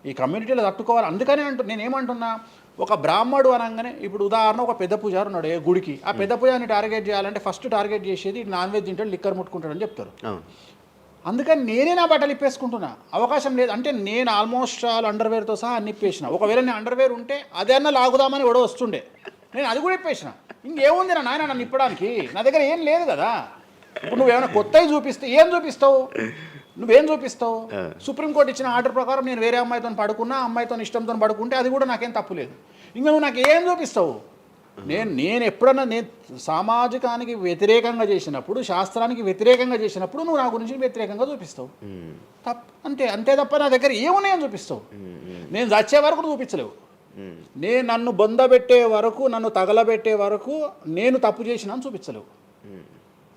ఈ కమ్యూనిటీలో తట్టుకోవాలి. అందుకనే నేనేమంటున్నా, ఒక బ్రాహ్మడు అనగానే ఇప్పుడు ఉదాహరణ ఒక పెద్ద పూజారు ఉన్నాడు ఏ గుడికి, ఆ పెద్ద పూజారిని టార్గెట్ చేయాలంటే ఫస్ట్ టార్గెట్ చేసేది నాన్ వెజ్ తింటాడు, లిక్కర్ ముట్టుకుంటాడు అని చెప్తారు. అందుకని నేనే నా బట్టలు ఇప్పేసుకుంటున్నా, అవకాశం లేదు అంటే నేను ఆల్మోస్ట్ అండర్వేర్తో సహా అన్ని ఇప్పేసిన. ఒకవేళ నేను అండర్వేర్ ఉంటే అదే అన్న లాగుదామని ఎవడో వస్తుండే, నేను అది కూడా ఇప్పేసిన. ఇంకేముంది నా నాయన నన్ను ఇప్పడానికి, నా దగ్గర ఏం లేదు కదా. ఇప్పుడు నువ్వేమైనా కొత్తవి చూపిస్తే ఏం చూపిస్తావు, నువ్వేం చూపిస్తావు? సుప్రీంకోర్టు ఇచ్చిన ఆర్డర్ ప్రకారం నేను వేరే అమ్మాయితో పడుకున్నా, అమ్మాయితో ఇష్టంతో పడుకుంటే అది కూడా నాకేం తప్పులేదు. ఇంకా నువ్వు నాకు ఏం చూపిస్తావు? నేను ఎప్పుడన్నా నేను సామాజికానికి వ్యతిరేకంగా చేసినప్పుడు, శాస్త్రానికి వ్యతిరేకంగా చేసినప్పుడు నువ్వు నా గురించి వ్యతిరేకంగా చూపిస్తావు. అంతే తప్ప నా దగ్గర ఏమున్నాయని చూపిస్తావు. నేను చచ్చే వరకు చూపించలేవు. నేను నన్ను బొందబెట్టే వరకు, నన్ను తగలబెట్టే వరకు నేను తప్పు చేసినా అని చూపించలేవు.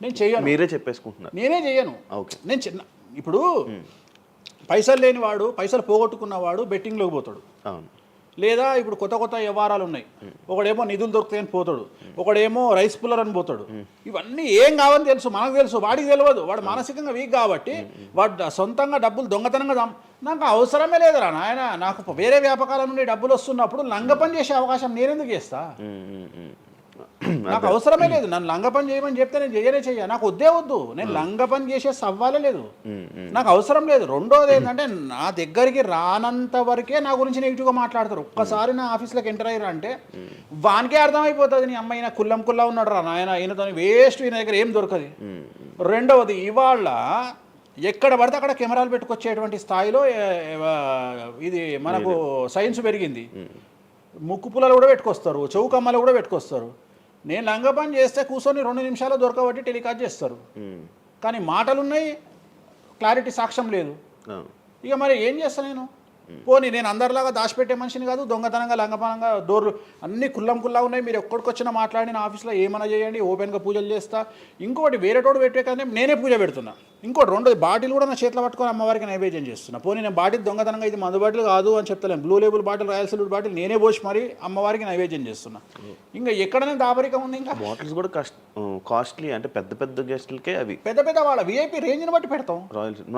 నేను చెయ్యను. మీరే చెప్పేసుకుంటున్నారు. నేనే చెయ్యను. నేను ఇప్పుడు పైసలు లేనివాడు, పైసలు పోగొట్టుకున్నవాడు బెట్టింగ్లోకి పోతాడు. లేదా ఇప్పుడు కొత్త వ్యవహారాలు ఉన్నాయి, ఒకడేమో నిధులు దొరుకుతాయని పోతాడు, ఒకడేమో రైస్ పుల్లర్ అని పోతాడు. ఇవన్నీ ఏం కావని తెలుసు, మనకు తెలుసు, వాడికి తెలియదు. వాడు మానసికంగా వీక్ కాబట్టి వాడు సొంతంగా డబ్బులు దొంగతనంగా నాకు అవసరమే లేదురా నాయన. నాకు వేరే వ్యాపకాల నుండి డబ్బులు వస్తున్నప్పుడు లంగ పని చేసే అవకాశం నేనెందుకు చేస్తా? నాకు అవసరమే లేదు. నన్ను లంగ పని చేయమని చెప్తే నేను చెయ్య, నాకు వద్దు. నేను లంగ పని చేసే సవ్వాలే లేదు, నాకు అవసరం లేదు. రెండోది ఏంటంటే నా దగ్గరికి రానంత వరకే నా గురించి నెగిటివ్గా మాట్లాడతారు. ఒక్కసారి నా ఆఫీస్లోకి ఎంటర్ అయ్యారు అంటే వానికే అర్థమైపోతుంది, నీ అమ్మాయి నా కుల్లా ఉన్నాడు రా నాయన, ఈయనతో వేస్ట్, ఈయన దగ్గర ఏం దొరకదు. రెండవది, ఇవాళ ఎక్కడ పడితే అక్కడ కెమెరాలు పెట్టుకొచ్చేటువంటి స్థాయిలో ఇది మనకు సైన్స్ పెరిగింది. ముక్కు పుల్లలు కూడా పెట్టుకొస్తారు, చౌకమ్మలు కూడా పెట్టుకొస్తారు. నేను లంగ పని చేస్తే కూర్చొని 2 నిమిషాలు దొరకబట్టి టెలికాస్ట్ చేస్తారు. కానీ మాటలున్నాయి, క్లారిటీ సాక్ష్యం లేదు. ఇక మరి ఏం చేస్తాను నేను? పోనీ నేను అందరిలాగా దాచిపెట్టే మనిషిని కాదు, దొంగతనంగా లంగపనంగా డోర్లు అన్నీ కుల్లా ఉన్నాయి. మీరు ఎక్కడికొచ్చినా మాట్లాడి నా ఆఫీస్లో ఏమైనా చేయండి, ఓపెన్గా పూజలు చేస్తా. ఇంకోటి వేరేటోడు పెట్టే కానీ నేనే పూజ పెడుతున్నా. ఇంకోటి రెండోది, బాటిల్ కూడా నా చేతిలో పట్టుకొని అమ్మవారికి నైవేద్యం చేస్తున్నా. పోనీ నేను బాటిల్ దొంగతనంగా ఇది మందు బాటిల్ కాదు అని చెప్తలేను, blue label bottle, royal salute bottle నేనే పోసి మరి అమ్మవారికి నైవేద్యం చేస్తున్నా. ఇంకా ఎక్కడనే దాపరికం ఉంది. ఇంకా బాటిల్స్ కూడా కాస్ట్లీ, అంటే పెద్ద గెస్టులకే అవి పెద్ద వాళ్ళ విఐపి రేంజ్ని బట్టి పెడతాం.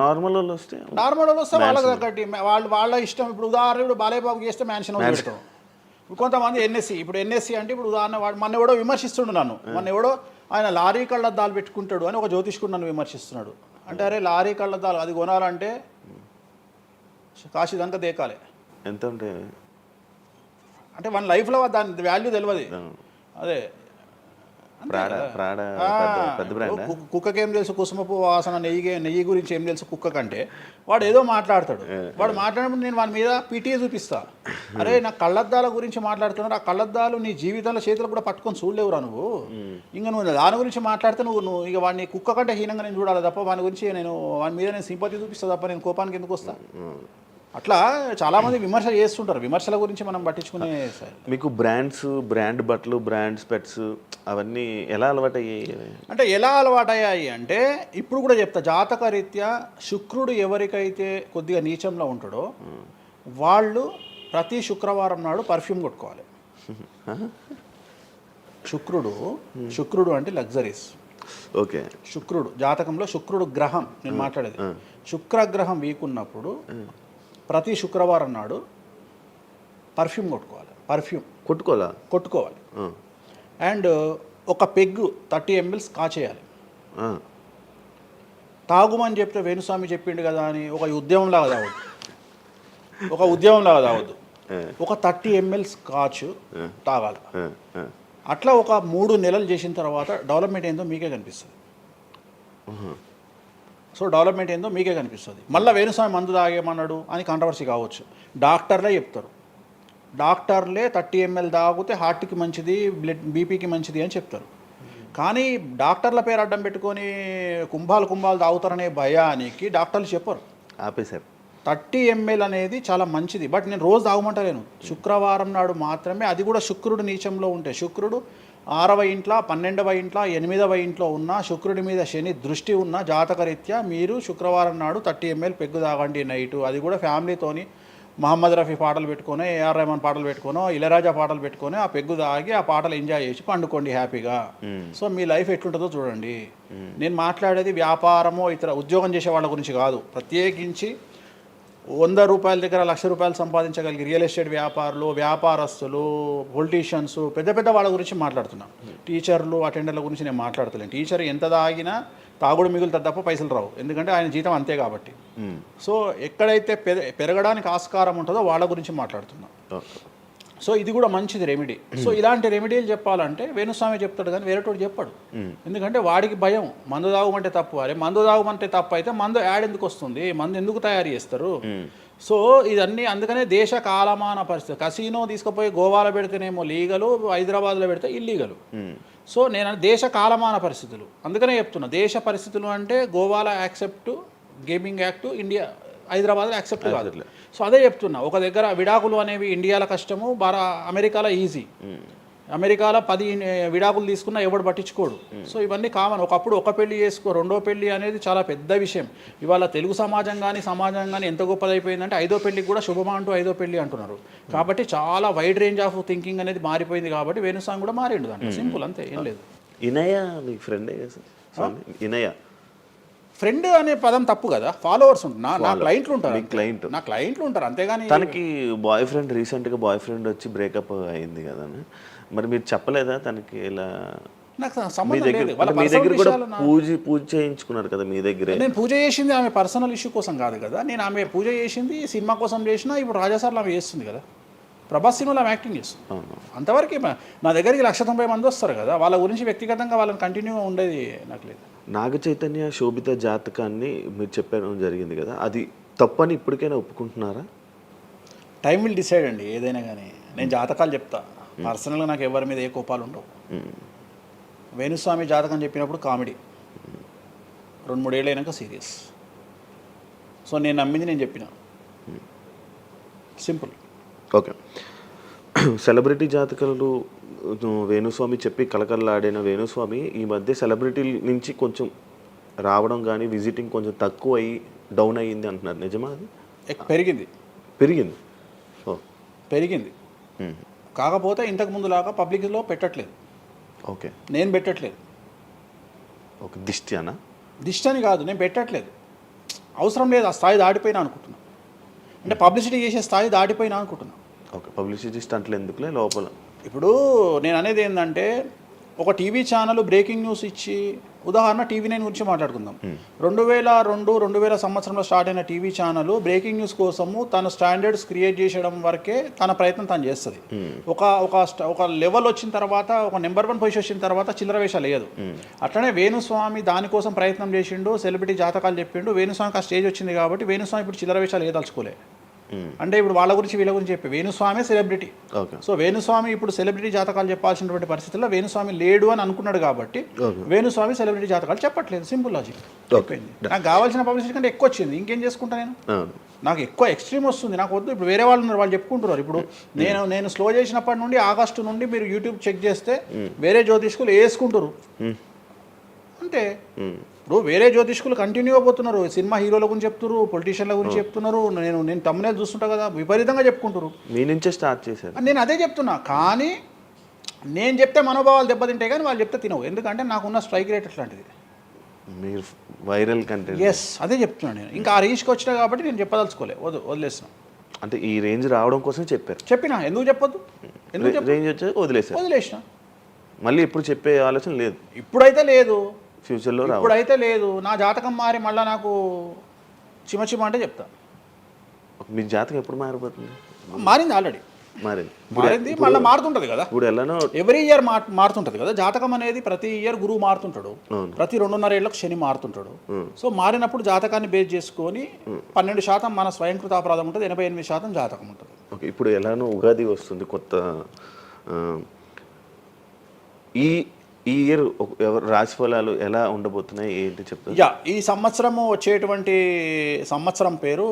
నార్మల్ వాళ్ళు వస్తే వాళ్ళకి తగ్గట్టి వాళ్ళ ఇష్టం. ఇప్పుడు ఉదాహరణ బాలయ్య బాబుకి చేస్తే మ్యాన్షన్ పెడతాం. కొంతమంది ఎన్ఎస్సి అంటే ఇప్పుడు ఉదాహరణ మొన్న ఎవడో విమర్శిస్తుండు నన్ను. మొన్న ఎవడో ఆయన లారీ కళ్ళద్దాలు పెట్టుకుంటాడు అని ఒక జ్యోతిష్కుడు నన్ను విమర్శిస్తున్నాడు. అంటే అరే లారీ కళ్ళద్దాలు అది కొనాలంటే కాశీదంతా దేకాలి. ఎంత ఉంటే అంటే మన లైఫ్లో దాని వాల్యూ తెలియదు. అదే కుక్కకి ఏం తెలుసు కుసుమపు వాసన, నెయ్యి గురించి ఏం తెలుసు కుక్క కంటే. వాడు ఏదో మాట్లాడతాడు, వాడు మాట్లాడినప్పుడు నేను వాడి మీద పీటీ చూపిస్తా. అరే నా కళ్ళద్దాల గురించి మాట్లాడుతున్నాడు, ఆ కళ్ళద్దాలు నీ జీవితంలో చేతులు కూడా పట్టుకొని చూడలేవురా నువ్వు. ఇంకా నువ్వు దాని గురించి మాట్లాడితే నువ్వు ఇక వాడిని కుక్క కంటే హీనంగా నేను చూడాలి తప్ప వాని గురించి వాని మీద నేను సింపతి చూపిస్తా తప్ప నేను కోపానికి ఎందుకు వస్తా? అట్లా చాలామంది విమర్శ చేస్తుంటారు. విమర్శల గురించి మనం పట్టించుకునే. మీకు బ్రాండ్ బట్టలు, బ్రాండ్ స్పెట్స్ అవన్నీ ఎలా అలవాటయ్యాయి? అంటే ఎలా అలవాటయ్యాయి అంటే ఇప్పుడు కూడా చెప్తా, జాతక రీత్యా శుక్రుడు ఎవరికైతే కొద్దిగా నీచంలో ఉంటాడో వాళ్ళు ప్రతి శుక్రవారం నాడు పర్ఫ్యూమ్ కొట్టుకోవాలి. శుక్రుడు అంటే లగ్జరీస్. ఓకే, శుక్రుడు జాతకంలో శుక్రుడు గ్రహం నేను మాట్లాడేది. శుక్రగ్రహం వీక్ ఉన్నప్పుడు ప్రతి శుక్రవారం నాడు పర్ఫ్యూమ్ కొట్టుకోవాలి. అండ్ ఒక పెగ్గు 30 ml కాచేయాలి. తాగుమని చెప్తే వేణుస్వామి చెప్పిండు కదా అని ఒక ఉద్యమంలాగా తాగొద్దు. ఒక 30 ml స్కాచ్ తాగాలి. అట్లా ఒక 3 నెలలు చేసిన తర్వాత డెవలప్మెంట్ ఏందో మీకే కనిపిస్తుంది. డెవలప్మెంట్ ఏందో మీకే కనిపిస్తుంది. మళ్ళీ వేణుస్వామి మందు తాగేమన్నాడు అని కాంట్రవర్సీ కావచ్చు. డాక్టర్లే చెప్తారు, డాక్టర్లే 30 ml తాగితే హార్ట్కి మంచిది, బీపీకి మంచిది అని చెప్తారు. కానీ డాక్టర్ల పేరు అడ్డం పెట్టుకొని కుంభాలు తాగుతారనే భయానికి డాక్టర్లు చెప్పరు. ఆపేశారు. 30 ml అనేది చాలా మంచిది. బట్ నేను రోజు తాగమంటలేను. శుక్రవారం నాడు మాత్రమే, అది కూడా శుక్రుడు నీచంలో ఉంటే, శుక్రుడు 6వ ఇంట్లో, 12వ ఇంట్లో, 8వ ఇంట్లో ఉన్న, శుక్రుడి మీద శని దృష్టి ఉన్న జాతకరీత్యా మీరు శుక్రవారం నాడు 30 ml పెగ్గు తాగండి నైటు. అది కూడా ఫ్యామిలీతోని మహమ్మద్ రఫీ పాటలు పెట్టుకొని, ఏఆర్ రెహమాన్ పాటలు పెట్టుకోనో, ఇళయరాజా పాటలు పెట్టుకొని ఆ పెగ్గు తాగి ఆ పాటలు ఎంజాయ్ చేసి పండుకోండి హ్యాపీగా. సో మీ లైఫ్ ఎట్లుంటుందో చూడండి. నేను మాట్లాడేది వ్యాపారమో ఇతర ఉద్యోగం చేసే వాళ్ళ గురించి కాదు. ప్రత్యేకించి 100 రూపాయల దగ్గర 1,00,000 రూపాయలు సంపాదించగలిగి రియల్ ఎస్టేట్ వ్యాపారులు, వ్యాపారస్తులు, పొలిటీషియన్స్, పెద్ద పెద్ద వాళ్ళ గురించి మాట్లాడుతున్నాను. టీచర్లు, అటెండర్ల గురించి నేను మాట్లాడతలేను. టీచర్ ఎంత తాగినా తాగుడు మిగులుతుంది తప్ప పైసలు రావు, ఎందుకంటే ఆయన జీతం అంతే కాబట్టి. సో ఎక్కడైతే పెరగడానికి ఆస్కారం ఉంటుందో వాళ్ళ గురించి మాట్లాడుతున్నాం. సో ఇది కూడా మంచిది రెమెడీ. సో ఇలాంటి రెమెడీలు చెప్పాలంటే వేణుస్వామి చెప్తాడు కానీ వేరేటోడు చెప్పాడు. ఎందుకంటే వాడికి భయం, మందు తాగమంటే తప్పు. అరే మందు తాగమంటే తప్పు అయితే మందు యాడ్ ఎందుకు వస్తుంది, మందు ఎందుకు తయారు చేస్తారు? సో ఇదన్నీ అందుకనే దేశ కాలమాన పరిస్థితి. కసినో తీసుకుపోయి గోవాలో పెడితేనేమో లీగలు, హైదరాబాద్లో పెడితే ఇల్లీగలు. సో నేను దేశ కాలమాన పరిస్థితులు అందుకనే చెప్తున్నా. దేశ పరిస్థితులు అంటే గోవాలో యాక్సెప్ట్ గేమింగ్ యాక్ట్, ఇండియా హైదరాబాద్లో యాక్సెప్ట్ కాదు. సో అదే చెప్తున్నా. ఒక దగ్గర విడాకులు అనేవి ఇండియాలో కష్టము, అమెరికాలో ఈజీ. అమెరికాలో 10 విడాకులు తీసుకున్నా ఎవడు పట్టించుకోడు. సో ఇవన్నీ కామన్. ఒకప్పుడు ఒక పెళ్లి చేసుకో, రెండో పెళ్లి అనేది చాలా పెద్ద విషయం. ఇవాళ తెలుగు సమాజం కానీ ఎంత గొప్పదైపోయిందంటే 5వ పెళ్లికి కూడా శుభమా అంటూ 5వ పెళ్లి అంటున్నారు. కాబట్టి చాలా వైడ్ రేంజ్ ఆఫ్ థింకింగ్ అనేది మారిపోయింది. కాబట్టి వేణుస్వామి కూడా మారిండు దాంట్లో. సింపుల్, అంతే, ఏం లేదు. ఇనయ మీ ఫ్రెండే సార్? ఇనయ ఫ్రెండ్ అనే పదం తప్పు కదా. ఫాలోవర్స్ ఉంటున్నా, నా క్లయింట్లు ఉంటారు, నా క్లయింట్లు ఉంటారు, అంతేగాని. తనకి బాయ్ ఫ్రెండ్ రీసెంట్గా బాయ్ ఫ్రెండ్ వచ్చి బ్రేకప్ అయింది కదా, మరి మీరు చెప్పలేదా తనకి? ఇలా నాకు సంబంధం లేదు. మీ దగ్గర కూడా పూజ చేయించుకున్నారు కదా మీ దగ్గర. నేను పూజ చేసింది ఆమె పర్సనల్ ఇష్యూ కోసం కాదు కదా. నేను ఆమె పూజ చేసింది సినిమా కోసం చేసినా. ఇప్పుడు రాజాసార్లు ఆమె చేస్తుంది కదా, ప్రభాస్ సినిమాలో ఆమె యాక్టింగ్ చేస్తుంది. అంతవరకు నా దగ్గరికి 190 మంది వస్తారు కదా, వాళ్ళ గురించి వ్యక్తిగతంగా వాళ్ళని కంటిన్యూగా ఉండేది నాకు లేదు. నాగ చైతన్య శోభిత జాతకాన్ని మీరు చెప్పడం జరిగింది కదా, అది తప్పని ఇప్పటికైనా ఒప్పుకుంటున్నారా? టైం విల్ డిసైడ్ అండి ఏదైనా కానీ. నేను జాతకాలు చెప్తా, పర్సనల్గా నాకు ఎవరి మీద ఏ కోపాలు ఉండవు. వేణుస్వామి జాతకం చెప్పినప్పుడు కామెడీ, 2-3 ఏళ్ళు అయినాక సీరియస్. సో నేను నమ్మింది నేను చెప్పిన, సింపుల్. ఓకే. సెలబ్రిటీ జాతకాలు వేణుస్వామి చెప్పి కలకల్లాడిన వేణుస్వామి ఈ మధ్య సెలబ్రిటీల నుంచి కొంచెం రావడం కానీ విజిటింగ్ కొంచెం తక్కువ అయ్యి డౌన్ అయ్యింది అంటున్నారు, నిజమా అది? పెరిగింది. పెరిగింది కాకపోతే ఇంతకు ముందులాగా పబ్లిక్లో పెట్టట్లేదు. ఓకే, నేను పెట్టట్లేదు. ఓకే, దిష్టి అని కాదు, నేను పెట్టట్లేదు. అవసరం లేదు, ఆ స్థాయి దాటిపోయినా అనుకుంటున్నా. అంటే పబ్లిసిటీ చేసే స్థాయి దాటిపోయినా అనుకుంటున్నా. ఓకే, పబ్లిసిటీ స్టంట్లు ఎందుకులే లోపల. ఇప్పుడు నేను అనేది ఏంటంటే, ఒక టీవీ ఛానల్ బ్రేకింగ్ న్యూస్ ఇచ్చి, ఉదాహరణ TV9 గురించి మాట్లాడుకుందాం. 2002-2000 సంవత్సరంలో స్టార్ట్ అయిన టీవీ ఛానల్ బ్రేకింగ్ న్యూస్ కోసము తన స్టాండర్డ్స్ క్రియేట్ చేయడం వరకే తన ప్రయత్నం తను చేస్తుంది. ఒక లెవెల్ వచ్చిన తర్వాత, ఒక నెంబర్ 1 పొజిషన్ వచ్చిన తర్వాత చిల్లర వేషాలు వేయదు. అట్లనే వేణుస్వామి దానికోసం ప్రయత్నం చేసిండు, సెలబ్రిటీ జాతకాలు చెప్పిండు. వేణుస్వామికి ఆ స్టేజ్ వచ్చింది కాబట్టి వేణుస్వామి ఇప్పుడు చిల్లర వేషాలు వేయదలుచుకోలే. అంటే ఇప్పుడు వాళ్ళ గురించి వీళ్ళ గురించి చెప్పి వేణుస్వామి సెలబ్రిటీ. సో వేణుస్వామి ఇప్పుడు సెలబ్రిటీ జాతకాలు చెప్పాల్సినటువంటి పరిస్థితుల్లో వేణుస్వామి లేడు అని అనుకున్నాడు కాబట్టి వేణుస్వామి సెలబ్రిటీ జాతకాలు చెప్పట్లేదు. Simple logic. నాకు కావాల్సిన పబ్లిసిటీ కంటే ఎక్కువ వచ్చింది, ఇంకేం చేసుకుంటా నేను? నాకు ఎక్కువ ఎక్స్ట్రీమ్ వస్తుంది, నాకు వద్దు. ఇప్పుడు వేరే వాళ్ళు ఉన్నారు, వాళ్ళు చెప్పుకుంటున్నారు. ఇప్పుడు నేను స్లో చేసినప్పటి నుండి ఆగస్టు నుండి మీరు యూట్యూబ్ చెక్ చేస్తే వేరే జ్యోతిష్కులు వేసుకుంటారు అంతే. ఇప్పుడు వేరే జ్యోతిష్కులు కంటిన్యూగా పోతున్నారు, సినిమా హీరోల గురించి చెప్తున్నారు, పొలిటీషియన్ల గురించి చెప్తున్నారు. నేను తమ్మునేలు చూస్తుంటా కదా, విపరీతంగా చెప్పుకుంటారు. మీ నుంచే స్టార్ట్ చేశారు. నేను అదే చెప్తున్నా. కానీ నేను చెప్తే మనోభావాలు దెబ్బతింటాయి, కానీ వాళ్ళు చెప్తే తినవు. ఎందుకంటే నాకున్న స్ట్రైక్ రేట్ అట్లాంటిది. మీరు వైరల్ కంటెంట్. ఎస్, అదే చెప్తున్నాను నేను. ఇంకా ఆ రేంజ్కి వచ్చినా కాబట్టి నేను చెప్పదలుచుకోలే, వదిలేసిన. అంటే ఈ రేంజ్ రావడం కోసం చెప్పినా. ఎందుకు చెప్పొద్దు? రేంజ్ వచ్చి వదిలేసిన. మళ్ళీ ఎప్పుడు చెప్పే ఆలోచన లేదు? ఇప్పుడైతే లేదు, ఫ్యూచర్లో ఇప్పుడైతే లేదు. నా జాతకం మారి మళ్ళీ నాకు చిమ అంటే చెప్తా. మీ జాతకం ఎప్పుడు మారిపోతుంది? మారింది, ఆల్రెడీ మారింది, మళ్ళీ మారుతుంటుంది కదా. ఇప్పుడు ఎలానో ఎవ్రీ ఇయర్ మారుతుంటుంది కదా జాతకం అనేది. ప్రతి ఇయర్ గురువు మారుతుంటాడు, ప్రతి 2.5 ఏళ్ళకు శని మారుతుంటాడు. సో మారినప్పుడు జాతకాన్ని బేస్ చేసుకొని 12% మన స్వయంకృత అపరాధం ఉంటుంది, 88% జాతకం ఉంటుంది. ఓకే, ఇప్పుడు ఎలానో ఉగాది వస్తుంది, కొత్త ఈ ఇయర్ రాశి ఫలాలు ఎలా ఉండబోతున్నాయి ఏంటి చెప్తారు? ఈ సంవత్సరము వచ్చేటువంటి సంవత్సరం పేరు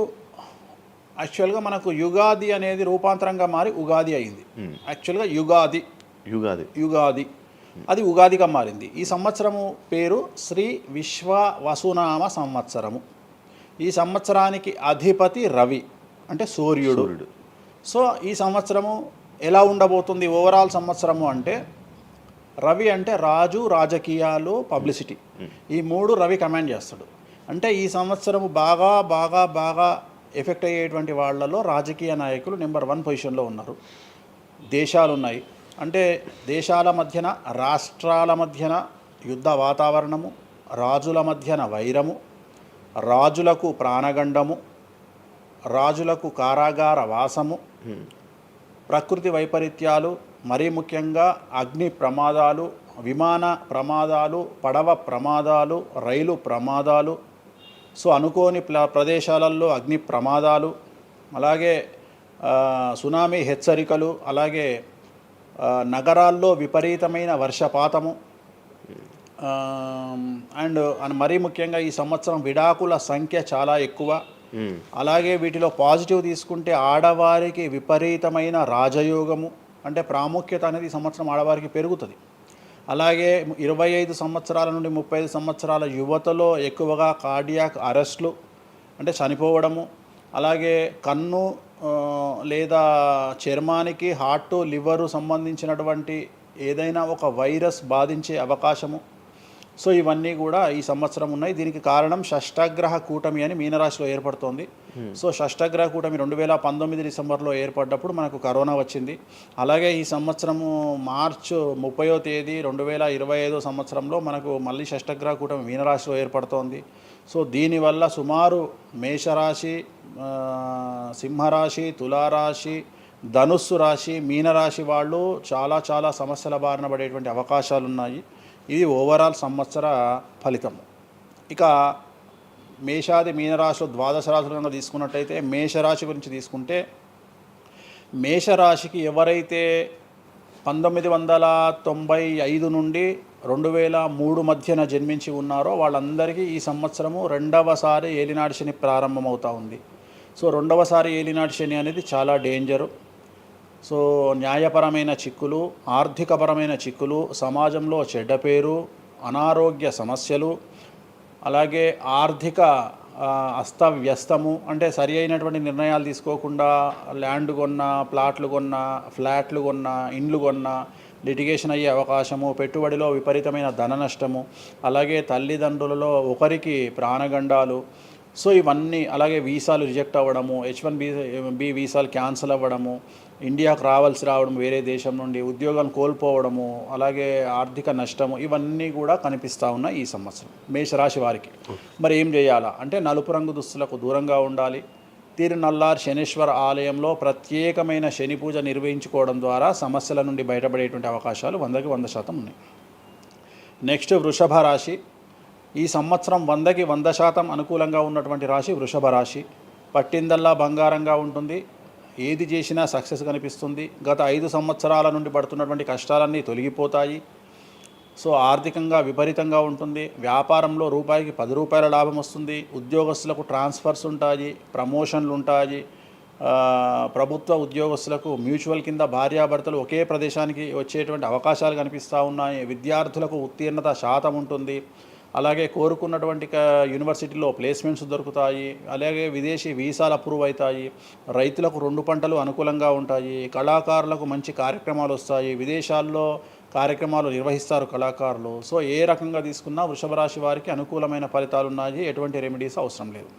యాక్చువల్గా మనకు యుగాది అనేది రూపాంతరంగా మారి ఉగాది అయింది. యాక్చువల్గా యుగాది యుగాది యుగాది అది ఉగాదిగా మారింది. ఈ సంవత్సరము పేరు శ్రీ విశ్వ వసునామ సంవత్సరము. ఈ సంవత్సరానికి అధిపతి రవి అంటే సూర్యుడు. సో ఈ సంవత్సరము ఎలా ఉండబోతుంది ఓవరాల్ సంవత్సరము అంటే, రవి అంటే రాజు, రాజకీయాలు, పబ్లిసిటీ, ఈ మూడు రవి కమాండ్ చేస్తాడు. అంటే ఈ సంవత్సరము బాగా బాగా బాగా ఎఫెక్ట్ అయ్యేటువంటి వాళ్ళలో రాజకీయ నాయకులు నెంబర్ 1 పొజిషన్లో ఉన్నారు. దేశాలు ఉన్నాయి, అంటే దేశాల మధ్యన, రాష్ట్రాల మధ్యన యుద్ధ వాతావరణము, రాజుల మధ్యన వైరము, రాజులకు ప్రాణగండము, రాజులకు కారాగార వాసము, ప్రకృతి వైపరీత్యాలు, మరీ ముఖ్యంగా అగ్ని ప్రమాదాలు, విమాన ప్రమాదాలు, పడవ ప్రమాదాలు, రైలు ప్రమాదాలు, సో అనుకోని ప్రదేశాలలో అగ్ని ప్రమాదాలు, అలాగే సునామీ హెచ్చరికలు, అలాగే నగరాల్లో విపరీతమైన వర్షపాతము, అండ్ మరీ ముఖ్యంగా ఈ సంవత్సరం విడాకుల సంఖ్య చాలా ఎక్కువ. అలాగే వీటిలో పాజిటివ్ తీసుకుంటే ఆడవారికి విపరీతమైన రాజయోగము, అంటే ప్రాముఖ్యత అనేది ఈ సంవత్సరం ఆడవారికి పెరుగుతుంది. అలాగే 25 సంవత్సరాల నుండి 35 సంవత్సరాల యువతలో ఎక్కువగా కార్డియాక్ అరెస్ట్లు అంటే చనిపోవడము, అలాగే కన్ను లేదా చర్మానికి హార్ట్, లివరు సంబంధించినటువంటి ఏదైనా ఒక వైరస్ బాధించే అవకాశము. సో ఇవన్నీ కూడా ఈ సంవత్సరం ఉన్నాయి. దీనికి కారణం షష్టగ్రహ కూటమి అని మీనరాశిలో ఏర్పడుతోంది. సో షష్టగ్రహ కూటమి 2019 డిసెంబర్లో ఏర్పడ్డప్పుడు మనకు కరోనా వచ్చింది. అలాగే ఈ సంవత్సరము మార్చ్ 30వ తేదీ 2025 సంవత్సరంలో మనకు మళ్ళీ షష్టగ్రహ కూటమి మీనరాశిలో ఏర్పడుతోంది. సో దీనివల్ల సుమారు మేషరాశి, సింహరాశి, తులారాశి, ధనుస్సు రాశి, మీనరాశి వాళ్ళు చాలా చాలా సమస్యల బారిన పడేటువంటి అవకాశాలు ఉన్నాయి. ఇది ఓవరాల్ సంవత్సర ఫలితము. ఇక మేషాది మీనరాశిలో ద్వాదశ రాశుల కనుక తీసుకున్నట్టయితే, మేషరాశి గురించి తీసుకుంటే, మేషరాశికి ఎవరైతే 1995 నుండి 2003 మధ్యన జన్మించి ఉన్నారో వాళ్ళందరికీ ఈ సంవత్సరము రెండవసారి ఏలినాటి శని ప్రారంభమవుతూ ఉంది. సో రెండవసారి ఏలినాటి శని అనేది చాలా డేంజరు. సో న్యాయపరమైన చిక్కులు, ఆర్థికపరమైన చిక్కులు, సమాజంలో చెడ్డ పేరు, అనారోగ్య సమస్యలు, అలాగే ఆర్థిక అస్తవ్యస్తము, అంటే సరి అయినటువంటి నిర్ణయాలు తీసుకోకుండా ల్యాండ్ కొన్నా, ప్లాట్లు కొన్నా, ఫ్లాట్లు కొన్నా, ఇండ్లు కొన్నా లిటిగేషన్ అయ్యే అవకాశము, పెట్టుబడిలో విపరీతమైన ధన నష్టము, అలాగే తల్లిదండ్రులలో ఒకరికి ప్రాణగండాలు. సో ఇవన్నీ, అలాగే వీసాలు రిజెక్ట్ అవ్వడము, H1B వీసాలు క్యాన్సిల్ అవ్వడము, ఇండియాకు రావడం వేరే దేశం నుండి, ఉద్యోగం కోల్పోవడము, అలాగే ఆర్థిక నష్టము, ఇవన్నీ కూడా కనిపిస్తూ ఉన్నాయి ఈ సంవత్సరం మేషరాశి వారికి. మరి ఏం చేయాలా అంటే, నలుపు రంగు దుస్తులకు దూరంగా ఉండాలి. తిరునల్లార్ శనీశ్వర ఆలయంలో ప్రత్యేకమైన శని పూజ నిర్వహించుకోవడం ద్వారా సమస్యల నుండి బయటపడేటువంటి అవకాశాలు 100కి 100% ఉన్నాయి. నెక్స్ట్ వృషభ రాశి. ఈ సంవత్సరం 100కి 100% అనుకూలంగా ఉన్నటువంటి రాశి వృషభ రాశి. పట్టిందల్లా బంగారంగా ఉంటుంది, ఏది చేసినా సక్సెస్ కనిపిస్తుంది. గత 5 సంవత్సరాల నుండి పడుతున్నటువంటి కష్టాలన్నీ తొలగిపోతాయి. సో ఆర్థికంగా విపరీతంగా ఉంటుంది. వ్యాపారంలో రూపాయికి 10 రూపాయల లాభం వస్తుంది. ఉద్యోగస్తులకు ట్రాన్స్ఫర్స్ ఉంటాయి, ప్రమోషన్లు ఉంటాయి. ప్రభుత్వ ఉద్యోగస్తులకు మ్యూచువల్ కింద భార్యాభర్తలు ఒకే ప్రదేశానికి వచ్చేటువంటి అవకాశాలు కనిపిస్తూ ఉన్నాయి. విద్యార్థులకు ఉత్తీర్ణత శాతం ఉంటుంది. అలాగే కోరుకున్నటువంటి యూనివర్సిటీలో ప్లేస్మెంట్స్ దొరుకుతాయి. అలాగే విదేశీ వీసాలు అప్రూవ్ అవుతాయి. రైతులకు 2 పంటలు అనుకూలంగా ఉంటాయి. కళాకారులకు మంచి కార్యక్రమాలు వస్తాయి. విదేశాల్లో కార్యక్రమాలు నిర్వహిస్తారు కళాకారులు. సో ఏ రకంగా తీసుకున్నా వృషభ రాశి వారికి అనుకూలమైన ఫలితాలు ఉన్నాయి, ఎటువంటి రెమెడీస్ అవసరం లేదు.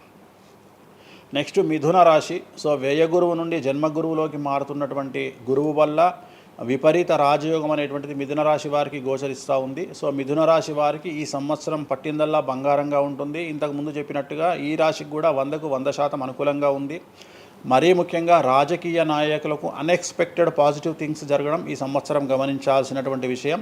నెక్స్ట్ మిథున రాశి. సో వ్యయ గురువు నుండి జన్మ గురువులోకి మారుతున్నటువంటి గురువు వల్ల విపరీత రాజయోగం అనేటువంటిది మిథున రాశి వారికి గోచరిస్తూ ఉంది. సో మిథున రాశి వారికి ఈ సంవత్సరం పట్టిందల్లా బంగారంగా ఉంటుంది. ఇంతకుముందు చెప్పినట్టుగా ఈ రాశికి కూడా 100కు 100% అనుకూలంగా ఉంది. మరీ ముఖ్యంగా రాజకీయ నాయకులకు అన్ఎక్స్పెక్టెడ్ పాజిటివ్ థింగ్స్ జరగడం ఈ సంవత్సరం గమనించాల్సినటువంటి విషయం.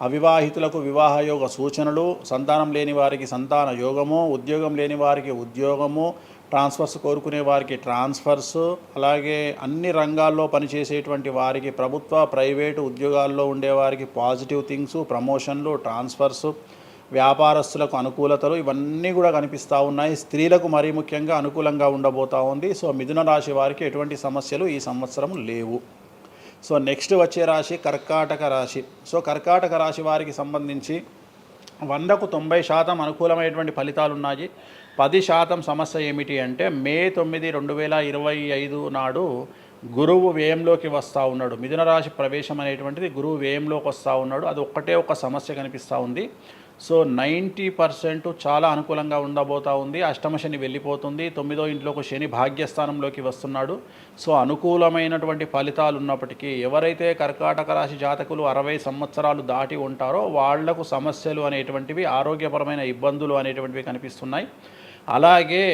అవివాహితులకు వివాహయోగ సూచనలు, సంతానం లేని వారికి సంతాన యోగము, ఉద్యోగం లేని వారికి ఉద్యోగము, ట్రాన్స్ఫర్స్ కోరుకునే వారికి ట్రాన్స్ఫర్స్, అలాగే అన్ని రంగాల్లో పనిచేసేటువంటి వారికి, ప్రభుత్వ ప్రైవేటు ఉద్యోగాల్లో ఉండేవారికి పాజిటివ్ థింగ్స్, ప్రమోషన్లు, ట్రాన్స్ఫర్స్, వ్యాపారస్తులకు అనుకూలతలు ఇవన్నీ కూడా కనిపిస్తూ ఉన్నాయి. స్త్రీలకు మరీ ముఖ్యంగా అనుకూలంగా ఉండబోతూ ఉంది. సో మిథున రాశి వారికి ఎటువంటి సమస్యలు ఈ సంవత్సరం లేవు. సో నెక్స్ట్ వచ్చే రాశి కర్కాటక రాశి. సో కర్కాటక రాశి వారికి సంబంధించి 100కు 90% అనుకూలమైనటువంటి ఫలితాలు ఉన్నాయి. 10% సమస్య ఏమిటి అంటే మే 9, 2025 నాడు గురువు వ్యయంలోకి వస్తూ ఉన్నాడు. మిథున రాశి ప్రవేశం అనేటువంటిది గురువు వ్యయంలోకి వస్తూ ఉన్నాడు. అది ఒక సమస్య కనిపిస్తూ ఉంది. సో 90% చాలా అనుకూలంగా ఉండబోతూ ఉంది. అష్టమ శని వెళ్ళిపోతుంది. 9వ ఇంట్లోకి శని భాగ్యస్థానంలోకి వస్తున్నాడు. సో అనుకూలమైనటువంటి ఫలితాలు ఉన్నప్పటికీ ఎవరైతే కర్కాటక రాశి జాతకులు 60 సంవత్సరాలు దాటి ఉంటారో వాళ్లకు సమస్యలు అనేటువంటివి, ఆరోగ్యపరమైన ఇబ్బందులు అనేటువంటివి కనిపిస్తున్నాయి. అలాగే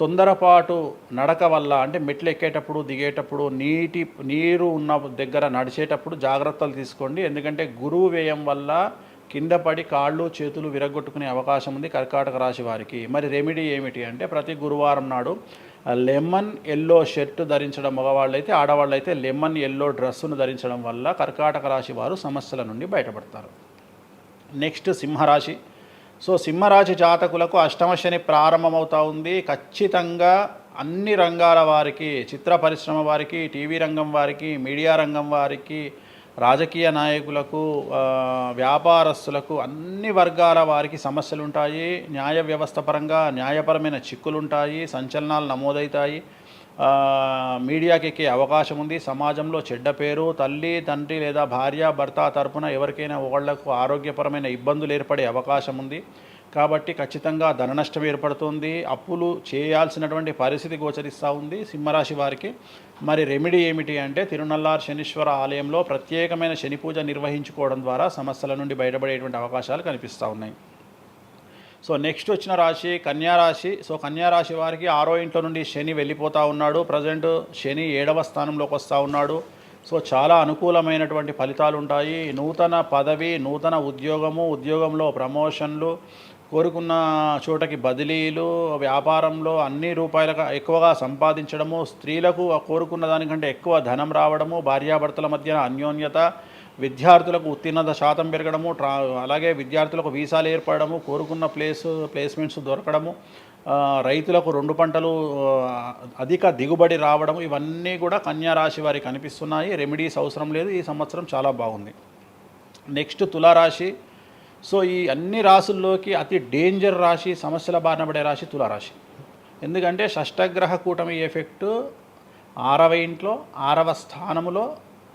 తొందరపాటు నడక వల్ల, అంటే మెట్లు ఎక్కేటప్పుడు దిగేటప్పుడు నీరు ఉన్న దగ్గర నడిచేటప్పుడు జాగ్రత్తలు తీసుకోండి. ఎందుకంటే గురువు వ్యయం వల్ల కింద పడి కాళ్ళు చేతులు విరగొట్టుకునే అవకాశం ఉంది కర్కాటక రాశి వారికి. మరి రెమెడీ ఏమిటి అంటే ప్రతి గురువారం నాడు లెమన్ ఎల్లో షర్ట్ ధరించడం మగవాళ్ళైతే, ఆడవాళ్ళైతే లెమన్ ఎల్లో డ్రెస్సును ధరించడం వల్ల కర్కాటక రాశి వారు సమస్యల నుండి బయటపడతారు. నెక్స్ట్ సింహరాశి. సో సింహరాశి జాతకులకు అష్టమ శని ప్రారంభమవుతూ ఉంది. ఖచ్చితంగా అన్ని రంగాల వారికి, చిత్ర పరిశ్రమ వారికి, టీవీ రంగం వారికి, మీడియా రంగం వారికి, రాజకీయ నాయకులకు, వ్యాపారస్తులకు, అన్ని వర్గాల వారికి సమస్యలు ఉంటాయి. న్యాయ వ్యవస్థ పరంగా న్యాయపరమైన చిక్కులుంటాయి, సంచలనాలు నమోదవుతాయి. మీడియాకి ఎక్కే అవకాశం ఉంది. సమాజంలో చెడ్డ పేరు, తల్లి తండ్రి లేదా భార్య భర్త తరపున ఎవరికైనా ఒకళ్లకు ఆరోగ్యపరమైన ఇబ్బందులు ఏర్పడే అవకాశం ఉంది. కాబట్టి ఖచ్చితంగా ధన నష్టం ఏర్పడుతుంది. అప్పులు చేయాల్సినటువంటి పరిస్థితి గోచరిస్తూ ఉంది సింహరాశి వారికి. మరి రెమెడీ ఏమిటి అంటే తిరునల్లార్ శనీశ్వర ఆలయంలో ప్రత్యేకమైన శని పూజ నిర్వహించుకోవడం ద్వారా సమస్యల నుండి బయటపడేటువంటి అవకాశాలు కనిపిస్తూ ఉన్నాయి. సో నెక్స్ట్ వచ్చిన రాశి కన్యారాశి. సో కన్యారాశి వారికి 6వ ఇంట్లో నుండి శని వెళ్ళిపోతూ ఉన్నాడు. ప్రజెంట్ శని 7వ స్థానంలోకి వస్తూ ఉన్నాడు. సో చాలా అనుకూలమైనటువంటి ఫలితాలు ఉంటాయి. నూతన పదవి, నూతన ఉద్యోగంలో ప్రమోషన్లు, కోరుకున్న చోటకి బదిలీలు, వ్యాపారంలో అన్ని రూపాయలకు ఎక్కువగా సంపాదించడము, స్త్రీలకు కోరుకున్న దానికంటే ఎక్కువ ధనం రావడము, భార్యాభర్తల మధ్య అన్యోన్యత, విద్యార్థులకు ఉత్తీర్ణత శాతం పెరగడము, అలాగే విద్యార్థులకు వీసాలు ఏర్పడము, కోరుకున్న ప్లేస్మెంట్స్ దొరకడము, రైతులకు 2 పంటలు అధిక దిగుబడి రావడము, ఇవన్నీ కూడా కన్యా రాశి వారికి కనిపిస్తున్నాయి. రెమెడీస్ అవసరం లేదు. ఈ సంవత్సరం చాలా బాగుంది. నెక్స్ట్ తులారాశి. సో ఈ అన్ని రాశుల్లోకి అతి డేంజర్ రాశి, సమస్యల బారిన పడే రాశి తులారాశి. ఎందుకంటే షష్టగ్రహ కూటమి ఎఫెక్టు 6వ ఇంట్లో, 6వ స్థానములో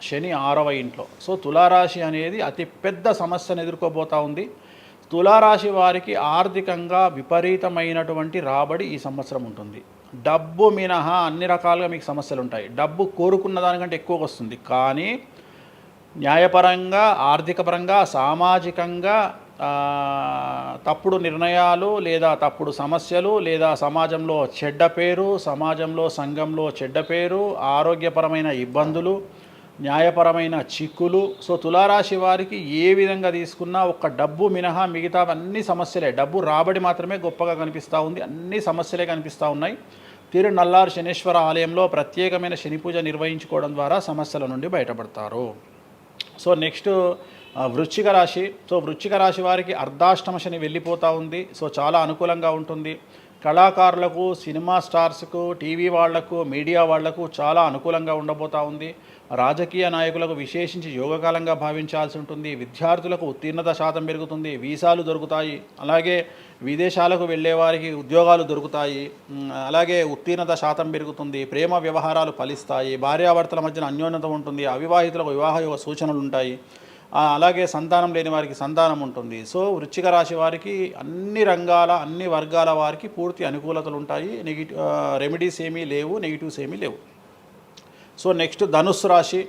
శని 6వ ఇంట్లో. సో తులారాశి అనేది అతి పెద్ద సమస్యను ఎదుర్కోబోతూ ఉంది. తులారాశి వారికి ఆర్థికంగా విపరీతమైనటువంటి రాబడి ఈ సంవత్సరం ఉంటుంది. డబ్బు మినహా అన్ని రకాలుగా మీకు సమస్యలు ఉంటాయి. డబ్బు కోరుకున్న దానికంటే ఎక్కువగా వస్తుంది, కానీ న్యాయపరంగా, ఆర్థిక పరంగా, సామాజికంగా తప్పుడు నిర్ణయాలు లేదా తప్పుడు సమస్యలు లేదా సమాజంలో చెడ్డ పేరు, సమాజంలో సంఘంలో చెడ్డ పేరు, ఆరోగ్యపరమైన ఇబ్బందులు, న్యాయపరమైన చిక్కులు. సో తులారాశి వారికి ఏ విధంగా తీసుకున్నా ఒక్క డబ్బు మినహా మిగతా అన్ని సమస్యలే. డబ్బు రాబడి మాత్రమే గొప్పగా కనిపిస్తూ ఉంది, అన్ని సమస్యలే కనిపిస్తూ ఉన్నాయి. తిరునల్లార్ శనీశ్వర ఆలయంలో ప్రత్యేకమైన శని పూజ నిర్వహించుకోవడం ద్వారా సమస్యల నుండి బయటపడతారు. సో నెక్స్ట్ వృశ్చిక రాశి. సో వృశ్చిక రాశి వారికి అర్ధాష్టమ శని వెళ్ళిపోతూ ఉంది. సో చాలా అనుకూలంగా ఉంటుంది. కళాకారులకు, సినిమా స్టార్స్కు, టీవీ వాళ్లకు, మీడియా వాళ్లకు చాలా అనుకూలంగా ఉండబోతూ ఉంది. రాజకీయ నాయకులకు విశేషించి యోగకాలంగా భావించాల్సి ఉంటుంది. విద్యార్థులకు ఉత్తీర్ణత శాతం పెరుగుతుంది, వీసాలు దొరుకుతాయి. అలాగే విదేశాలకు వెళ్ళే వారికి ఉద్యోగాలు దొరుకుతాయి. అలాగే ఉత్తీర్ణత శాతం పెరుగుతుంది. ప్రేమ వ్యవహారాలు ఫలిస్తాయి. భార్యాభర్తల మధ్యన అన్యోన్యత ఉంటుంది. అవివాహితులకు వివాహ యోగ సూచనలు ఉంటాయి. అలాగే సంతానం లేని వారికి సంతానం ఉంటుంది. సో వృశ్చిక రాశి వారికి అన్ని రంగాల, అన్ని వర్గాల వారికి పూర్తి అనుకూలతలు ఉంటాయి. రెమెడీస్ ఏమీ లేవు, నెగిటివ్స్ ఏమీ లేవు. సో నెక్స్ట్ ధనుస్సు రాశి.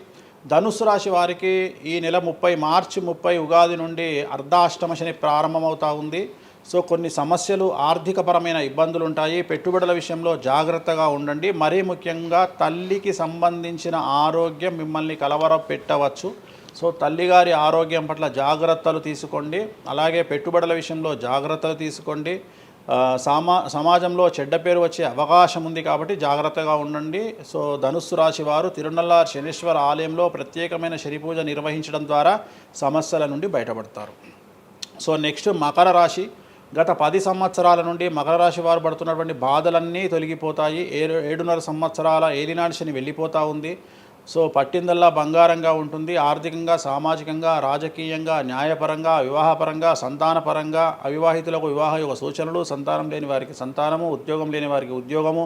ధనుస్సు రాశి వారికి ఈ నెల మార్చి 30 ఉగాది నుండి అర్ధాష్టమ శని ప్రారంభమవుతూ ఉంది. సో కొన్ని సమస్యలు, ఆర్థికపరమైన ఇబ్బందులు ఉంటాయి. పెట్టుబడుల విషయంలో జాగ్రత్తగా ఉండండి. మరీ ముఖ్యంగా తల్లికి సంబంధించిన ఆరోగ్యం మిమ్మల్ని కలవరపెట్టవచ్చు. సో తల్లిగారి ఆరోగ్యం పట్ల జాగ్రత్తలు తీసుకోండి. అలాగే పెట్టుబడుల విషయంలో జాగ్రత్తలు తీసుకోండి. సమాజంలో చెడ్డ పేరు వచ్చే అవకాశం ఉంది కాబట్టి జాగ్రత్తగా ఉండండి. సో ధనుస్సు రాశి వారు తిరునల్లార్ శనీశ్వర ఆలయంలో ప్రత్యేకమైన శని పూజ నిర్వహించడం ద్వారా సమస్యల నుండి బయటపడతారు. సో నెక్స్ట్ మకర రాశి. గత 10 సంవత్సరాల నుండి మకర రాశి వారు పడుతున్నటువంటి బాధలన్నీ తొలగిపోతాయి. 7.5 సంవత్సరాల ఏలినాటి శని వెళ్ళిపోతూ ఉంది. సో పట్టిందల్లా బంగారంగా ఉంటుంది. ఆర్థికంగా, సామాజికంగా, రాజకీయంగా, న్యాయపరంగా, వివాహపరంగా, సంతానపరంగా, అవివాహితులకు వివాహ యొక్క సూచనలు, సంతానం లేని వారికి సంతానము, ఉద్యోగం లేని వారికి ఉద్యోగము,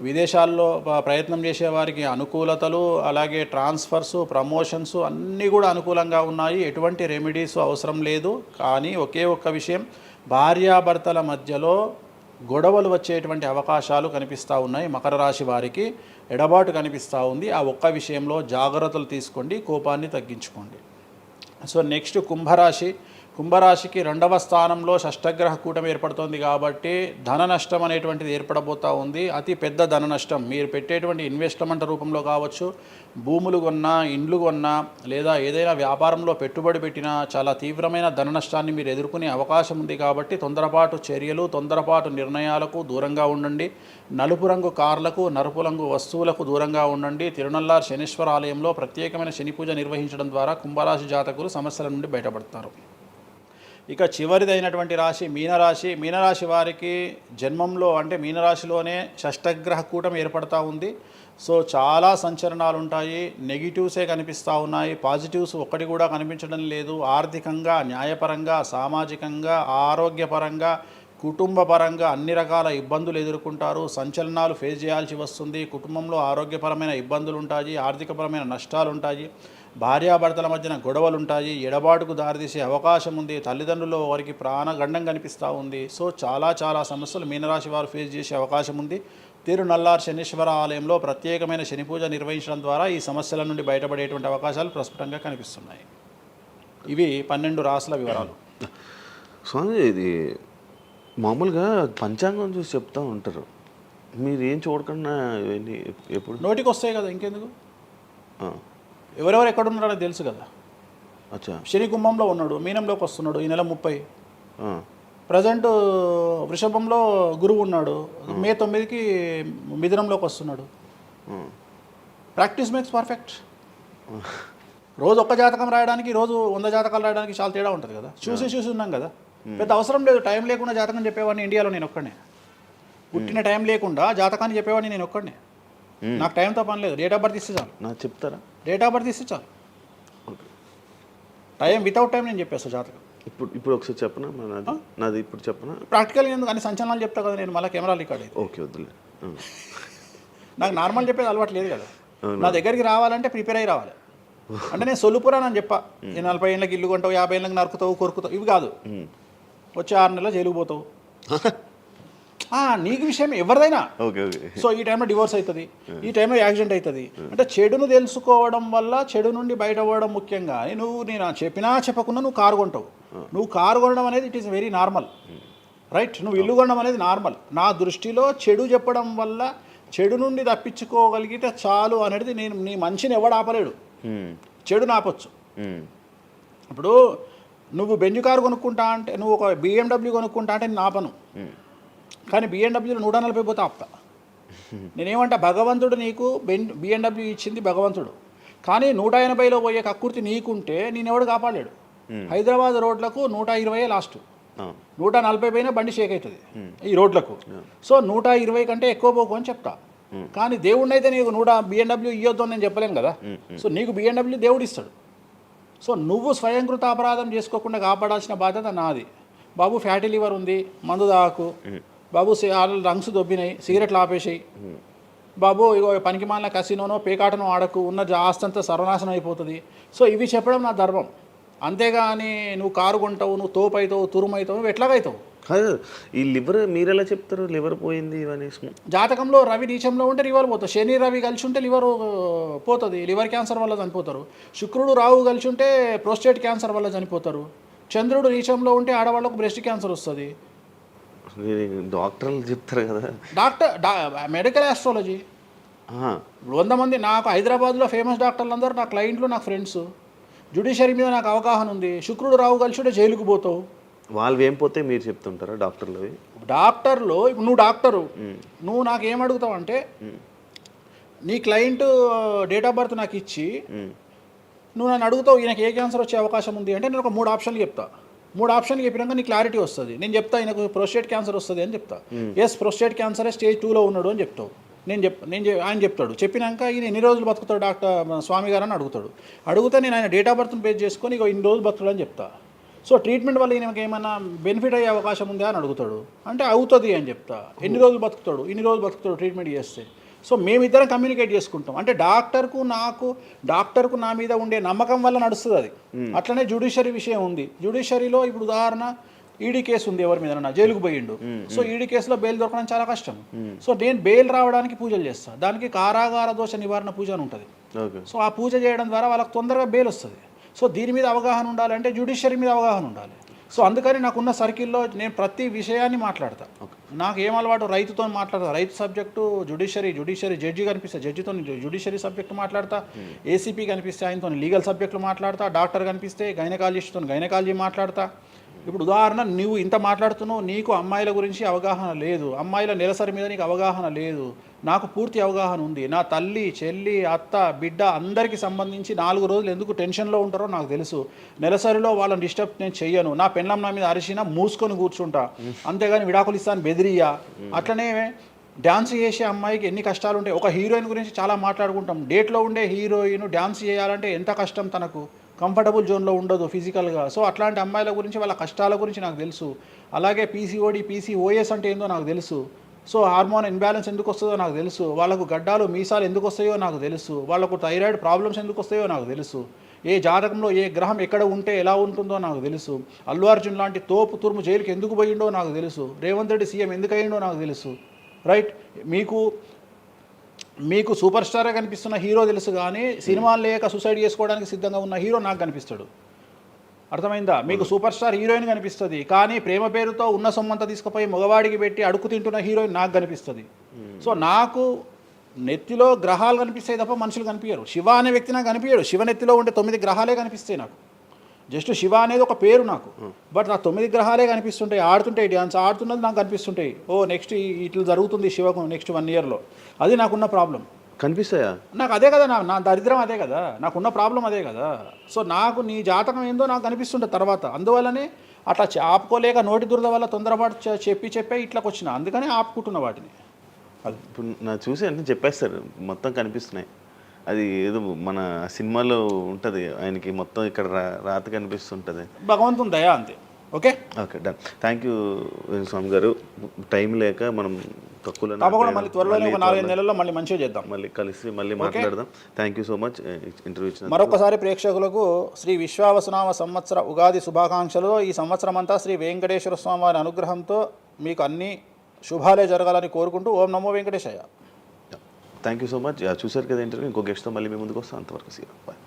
విదేశాల్లో ప్రయత్నం చేసే వారికి అనుకూలతలు, అలాగే ట్రాన్స్ఫర్సు, ప్రమోషన్స్ అన్నీ కూడా అనుకూలంగా ఉన్నాయి. ఎటువంటి రెమెడీస్ అవసరం లేదు. కానీ ఒకే ఒక్క విషయం, భార్యాభర్తల మధ్యలో గొడవలు వచ్చేటువంటి అవకాశాలు కనిపిస్తూ ఉన్నాయి. మకర రాశి వారికి ఎడబాటు కనిపిస్తూ ఉంది. ఆ ఒక్క విషయంలో జాగ్రత్తలు తీసుకోండి, కోపాన్ని తగ్గించుకోండి. సో నెక్స్ట్ కుంభరాశి. కుంభరాశికి 2వ స్థానంలో షష్టగ్రహ కూటమి ఏర్పడుతుంది కాబట్టి ధన నష్టం అనేటువంటిది ఏర్పడబోతూ ఉంది. అతి పెద్ద ధన నష్టం మీరు పెట్టేటువంటి ఇన్వెస్ట్మెంట్ రూపంలో కావచ్చు, భూములు కొన్నా, ఇండ్లు కొన్నా, లేదా ఏదైనా వ్యాపారంలో పెట్టుబడి పెట్టినా చాలా తీవ్రమైన ధన నష్టాన్ని మీరు ఎదుర్కొనే అవకాశం ఉంది. కాబట్టి తొందరపాటు చర్యలు, తొందరపాటు నిర్ణయాలకు దూరంగా ఉండండి. నలుపు రంగు కార్లకు, నలుపు రంగు వస్తువులకు దూరంగా ఉండండి. తిరునల్లార్ శనీశ్వర ఆలయంలో ప్రత్యేకమైన శని పూజ నిర్వహించడం ద్వారా కుంభరాశి జాతకులు సమస్యల నుండి బయటపడతారు. ఇక చివరిదైనటువంటి రాశి మీనరాశి. మీనరాశి వారికి జన్మంలో అంటే మీనరాశిలోనే షష్టగ్రహ కూటమి ఏర్పడతా ఉంది. సో చాలా సంచలనాలు ఉంటాయి. నెగిటివ్సే కనిపిస్తూ ఉన్నాయి, పాజిటివ్స్ ఒక్కటి కూడా కనిపించడం లేదు. ఆర్థికంగా, న్యాయపరంగా, సామాజికంగా, ఆరోగ్యపరంగా, కుటుంబపరంగా అన్ని రకాల ఇబ్బందులు ఎదుర్కొంటారు. సంచలనాలు ఫేస్ చేయాల్సి వస్తుంది. కుటుంబంలో ఆరోగ్యపరమైన ఇబ్బందులు ఉంటాయి, ఆర్థికపరమైన నష్టాలు ఉంటాయి, భార్యాభర్తల మధ్యన గొడవలు ఉంటాయి, ఎడబాటుకు దారితీసే అవకాశం ఉంది. తల్లిదండ్రుల్లో వారికి ప్రాణగండం కనిపిస్తూ ఉంది. సో చాలా సమస్యలు మీనరాశి వారు ఫేస్ చేసే అవకాశం ఉంది. తిరునల్లార్ శనీశ్వర ఆలయంలో ప్రత్యేకమైన శని పూజ నిర్వహించడం ద్వారా ఈ సమస్యల నుండి బయటపడేటువంటి అవకాశాలు ప్రస్ఫుటంగా కనిపిస్తున్నాయి. ఇవి 12 రాశుల వివరాలు. స్వామి, ఇది మామూలుగా పంచాంగం చూసి చెప్తూ ఉంటారు, మీరు ఏం చూడకుండా ఇవన్నీ ఎప్పుడు నోటికి వస్తాయి కదా, ఇంకెందుకు? ఎవరెవరు ఎక్కడున్నారో తెలుసు కదా. అచ్చా. శని కుంభంలో ఉన్నాడు, మీనంలోకి వస్తున్నాడు ఈ నెల 30. ప్రజెంట్ వృషభంలో గురువు ఉన్నాడు, మే 9కి మిథునంలోకి వస్తున్నాడు. Practice makes perfect. రోజు ఒక్క జాతకం రాయడానికి, రోజు 100 జాతకాలు రాయడానికి చాలా తేడా ఉంటుంది కదా. చూసి ఉన్నాం కదా, పెద్ద అవసరం లేదు. టైం లేకుండా జాతకం చెప్పేవాడిని ఇండియాలో నేను ఒక్కడే. పుట్టిన టైం లేకుండా జాతకాన్ని చెప్పేవాడిని నేను ఒక్కడే. నాకు టైంతో పని లేదు. డేట్ ఆఫ్ బర్త్ ఇస్తే చాలు. నాకు చెప్తారా? డేట్ ఆఫ్ బర్త్ ఇస్తే చాలు. టైం వితౌట్ టైం నేను చెప్పేస్తాను జాతకం. ఇప్పుడు ఒకసారి చెప్పనా? నాది ఇప్పుడు చెప్పనా? ప్రాక్టికల్ ఎందుకు అన్ని సంచలనాలు చెప్తా కదా నేను, మళ్ళీ కెమెరా రికార్డ్ అయితే. ఓకే, వద్దులే. నాకు నార్మల్ చెప్పేది అలవాటు లేదు కదా. నా దగ్గరికి రావాలంటే ప్రిపేర్ అయ్యి రావాలి. అంటే నేను సొల్లుపురానని చెప్పా, 40 ఏళ్ళకి ఇల్లు కొంటావు, 50 ఏళ్ళకి నరుకుతావు, కొరుకుతావు, ఇవి కాదు. వచ్చే 6 నెలలు జైలుకు పోతావు. నీకు విషయం ఎవరిదైనా. సో ఈ టైంలో డివోర్స్ అవుతుంది, ఈ టైంలో యాక్సిడెంట్ అవుతుంది. అంటే చెడును తెలుసుకోవడం వల్ల చెడు నుండి బయటపడడం ముఖ్యంగా. నేను చెప్పినా చెప్పకుండా నువ్వు కారు కొంటావు. నువ్వు కారు కొనడం అనేది it is very normal, right? నువ్వు ఇల్లు కొనడం అనేది నార్మల్. నా దృష్టిలో చెడు చెప్పడం వల్ల చెడు నుండి తప్పించుకోగలిగితే చాలు అనేది. నేను నీ మంచిని ఎవడు ఆపలేడు, చెడు ఆపొచ్చు. ఇప్పుడు నువ్వు బెంజ్ కారు కొనుక్కుంటా అంటే, నువ్వు ఒక BMW కొనుక్కుంటా అంటే నేను ఆపను. కానీ BMW 140 పోతే ఆపుతా. నేనేమంటా, భగవంతుడు నీకు BMW ఇచ్చింది భగవంతుడు, కానీ 180లో పోయే కక్కుర్తి నీకుంటే నేను ఎవడు కాపాడాడు. హైదరాబాద్ రోడ్లకు 120 లాస్ట్, 140 పైన బండి షేక్ అవుతుంది ఈ రోడ్లకు. సో 120 కంటే ఎక్కువ పోకు అని చెప్తా. కానీ దేవుడిని అయితే నీకు BMW ఇవ్వద్దు అని నేను చెప్పలేను కదా. సో నీకు BMW దేవుడు ఇస్తాడు. సో నువ్వు స్వయంకృత అపరాధం చేసుకోకుండా కాపాడాల్సిన బాధ్యత నాది. బాబు ఫ్యాటీ లివర్ ఉంది, మందు దాకు. బాబు రంగ్స్ దొబ్బినాయి, సిగరెట్లు ఆపేసాయి. బాబు ఇగో పనికి మాలిన కసినోనో పేకాటనో ఆడకు, ఉన్న ఆస్తంతా సర్వనాశనం అయిపోతుంది. సో ఇవి చెప్పడం నా ధర్మం. అంతేగాని నువ్వు కారు కొంటావు, నువ్వు తోపైతావు, తురుమైతావు, నువ్వు ఎట్లాగైతావు. ఈ లివర్ మీరు ఎలా చెప్తారు? లివర్ పోయింది ఇవన్నీ జాతకంలో రవి నీచంలో ఉంటే లివర్ పోతుంది. శని రవి కలిసి ఉంటే లివర్ పోతుంది, లివర్ క్యాన్సర్ వల్ల చనిపోతారు. శుక్రుడు రాహు కలిసి ఉంటే ప్రోస్టేట్ క్యాన్సర్ వల్ల చనిపోతారు. చంద్రుడు నీచంలో ఉంటే ఆడవాళ్ళకు బ్రెస్ట్ క్యాన్సర్ వస్తుంది. డాక్టర్లు చెప్తారు కదా. Medical astrology. 100 మంది నాకు హైదరాబాద్లో ఫేమస్ డాక్టర్లు అందరూ నా క్లయింట్లు, నాకు ఫ్రెండ్స్. జ్యుడిషియరీ మీద నాకు అవగాహన ఉంది. శుక్రుడు రాహు కలిసి ఉంటే జైలుకు పోతావు. వాళ్ళు ఏం పోతే మీరు చెప్తుంటారా డాక్టర్లు? డాక్టర్లు ఇప్పుడు నువ్వు డాక్టరు, నువ్వు నాకు ఏం అడుగుతావు అంటే, నీ క్లయింట్ డేట్ ఆఫ్ బర్త్ నాకు ఇచ్చి నువ్వు నన్ను అడుగుతావు ఈయనకి ఏ క్యాన్సర్ వచ్చే అవకాశం ఉంది అంటే, నేను ఒక 3 ఆప్షన్లు చెప్తా. 3 ఆప్షన్లు చెప్పినాక నీకు క్లారిటీ వస్తుంది. నేను చెప్తా ఆయనకు ప్రోస్టేట్ క్యాన్సర్ వస్తుంది అని చెప్తా. ఎస్ ప్రోస్టేట్ క్యాన్సరే స్టేజ్ 2లో ఉన్నాడు అని చెప్తావు. ఆయన చెప్తాడు. చెప్పినాక ఈయన ఎన్ని రోజులు బతుకుతాడు డాక్టర్ స్వామి గారు అని అడిగితే నేను ఆయన డేట్ ఆఫ్ బర్త్ని బేస్ చేసుకొని ఇక ఇన్ని రోజులు బతుకుతాడు అని చెప్తా. సో ట్రీట్మెంట్ వల్ల ఈయనకి ఏమైనా బెనిఫిట్ అయ్యే అవకాశం ఉందా అని అడుగుతాడు. అంటే అవుతుంది అని చెప్తా. ఎన్ని రోజులు బతుకుతాడు, ఇన్ని రోజులు బతుకుతాడు ట్రీట్మెంట్ చేస్తే. సో మేమిద్దరం కమ్యూనికేట్ చేసుకుంటాం. అంటే డాక్టర్కు నా మీద ఉండే నమ్మకం వల్ల నడుస్తుంది అది. అట్లనే జ్యుడిషియరీ విషయం ఉంది. జ్యుడిషియరీలో ఇప్పుడు ఉదాహరణ ఈడీ కేసు ఉంది, ఎవరి మీద జైలుకు పోయిండు. సో ఈడీ కేసులో బెయిల్ దొరకడం చాలా కష్టం. సో నేను బెయిల్ రావడానికి పూజలు చేస్తాను. దానికి కారాగార దోష నివారణ పూజ అని ఉంటుంది. సో ఆ పూజ చేయడం ద్వారా వాళ్ళకి తొందరగా బెయిల్ వస్తుంది. సో దీని మీద అవగాహన ఉండాలంటే జ్యుడిషియరీ మీద అవగాహన ఉండాలి. సో అందుకని నాకున్న సర్కిల్లో నేను ప్రతి విషయాన్ని మాట్లాడతా. నాకు ఏం అలవాటు, రైతుతో మాట్లాడతా. రైతు సబ్జెక్టు జుడిషియరీ జడ్జి కనిపిస్తే జడ్జితో జుడిషియరీ సబ్జెక్టు మాట్లాడతా. ఏసీపీ కనిపిస్తే ఆయనతో లీగల్ సబ్జెక్టులు మాట్లాడతా. డాక్టర్ కనిపిస్తే గైనకాలజిస్ట్తో గైనకాలజీ మాట్లాడతా. ఇప్పుడు ఉదాహరణ, నువ్వు ఇంత మాట్లాడుతున్నావు, నీకు అమ్మాయిల గురించి అవగాహన లేదు, అమ్మాయిల నెలసరి మీద నీకు అవగాహన లేదు. నాకు పూర్తి అవగాహన ఉంది. నా తల్లి, చెల్లి, అత్త, బిడ్డ అందరికీ సంబంధించి 4 రోజులు ఎందుకు టెన్షన్లో ఉంటారో నాకు తెలుసు. నెలసరిలో వాళ్ళని డిస్టర్బ్ నేను చెయ్యను. నా పెళ్ళం నా మీద అరిచినా మూసుకొని కూర్చుంటా, అంతేగాని విడాకులు ఇస్తాను బెదిరియా. అట్లనే డ్యాన్స్ చేసే అమ్మాయికి ఎన్ని కష్టాలు ఉంటాయి. ఒక హీరోయిన్ గురించి చాలా మాట్లాడుకుంటాం. డేట్లో ఉండే హీరోయిన్ డ్యాన్స్ చేయాలంటే ఎంత కష్టం, తనకు కంఫర్టబుల్ జోన్లో ఉండదు ఫిజికల్గా. సో అట్లాంటి అమ్మాయిల గురించి, వాళ్ళ కష్టాల గురించి నాకు తెలుసు. అలాగే పీసీఓడి, పీసీఓఎస్ అంటే ఏందో నాకు తెలుసు. సో హార్మోన్ ఇన్బ్యాలెన్స్ ఎందుకు వస్తుందో నాకు తెలుసు. వాళ్ళకు గడ్డాలు మీసాలు ఎందుకు వస్తాయో నాకు తెలుసు. వాళ్ళకు థైరాయిడ్ ప్రాబ్లమ్స్ ఎందుకు వస్తాయో నాకు తెలుసు. ఏ జాతకంలో ఏ గ్రహం ఎక్కడ ఉంటే ఎలా ఉంటుందో నాకు తెలుసు. అల్లు అర్జున్ లాంటి తోపు తురుము జైలుకి ఎందుకు పోయిండో నాకు తెలుసు. రేవంత్ రెడ్డి సీఎం ఎందుకు అయ్యిండో నాకు తెలుసు. రైట్, మీకు సూపర్ స్టారే కనిపిస్తున్న హీరో తెలుసు, కానీ సినిమాలు లేక సూసైడ్ చేసుకోవడానికి సిద్ధంగా ఉన్న హీరో నాకు కనిపిస్తాడు. అర్థమైందా? మీకు సూపర్ స్టార్ హీరోయిన్ కనిపిస్తుంది, కానీ ప్రేమ పేరుతో ఉన్న సొమ్మంతా తీసుకుపోయి మగవాడికి పెట్టి అడుగు తింటున్న హీరోయిన్ నాకు కనిపిస్తుంది. సో నాకు నెత్తిలో గ్రహాలు కనిపిస్తాయి తప్ప మనుషులు కనిపించరు. శివ అనే వ్యక్తి నాకు కనిపించడు. శివ నెత్తిలో ఉండే 9 గ్రహాలే కనిపిస్తాయి నాకు. జస్ట్ శివ అనేది ఒక పేరు నాకు, బట్ నా 9 గ్రహాలే కనిపిస్తుంటాయి. ఆడుతుంటాయి, డ్యాన్స్ ఆడుతున్నది నాకు కనిపిస్తుంటాయి. నెక్స్ట్ ఇట్లా జరుగుతుంది శివకు నెక్స్ట్ 1 ఇయర్లో. అది నాకున్న ప్రాబ్లం. కనిపిస్తాయా? నాకు అదే కదా, నా దరిద్రం అదే కదా, నాకున్న ప్రాబ్లం అదే కదా. సో నాకు నీ జాతకం ఏందో నాకు కనిపిస్తుంటుంది తర్వాత. అందువల్లనే అట్లా ఆపుకోలేక నోటి దురద వల్ల తొందరపాటు చెప్పే ఇట్లాకి వచ్చిన. అందుకని ఆపుకుంటున్న వాటిని. అది ఇప్పుడు నా చూసి అంటే చెప్పేస్తారు మొత్తం కనిపిస్తున్నాయి. అది ఏదో మన సినిమాలో ఉంటుంది, ఆయనకి మొత్తం ఇక్కడ రాత కనిపిస్తుంటుంది. భగవంతుని దయ అంతే. Okay done. థ్యాంక్ యూ స్వామి గారు. టైం లేక మనం తక్కువ తప్పకుండా మళ్ళీ త్వరలో 4-5 నెలల్లో మళ్ళీ మంచిగా చేద్దాం, మళ్ళీ కలిసి మళ్ళీ మాట్లాడదాం. Thank you so much interview ఇచ్చిన. మరొకసారి ప్రేక్షకులకు శ్రీ విశ్వావసునామ సంవత్సర ఉగాది శుభాకాంక్షలు. ఈ సంవత్సరం అంతా శ్రీ వెంకటేశ్వర స్వామి వారి అనుగ్రహంతో మీకు అన్ని శుభాలే జరగాలని కోరుకుంటూ ఓం నమో Venkateshayya. Thank you so much. చూసారు కదా ఇంటర్వ్యూ. ఇంకో గెస్ట్తో మళ్ళీ మీ ముందుకు వస్తాం. అంతవరకు సీ. బాయ్.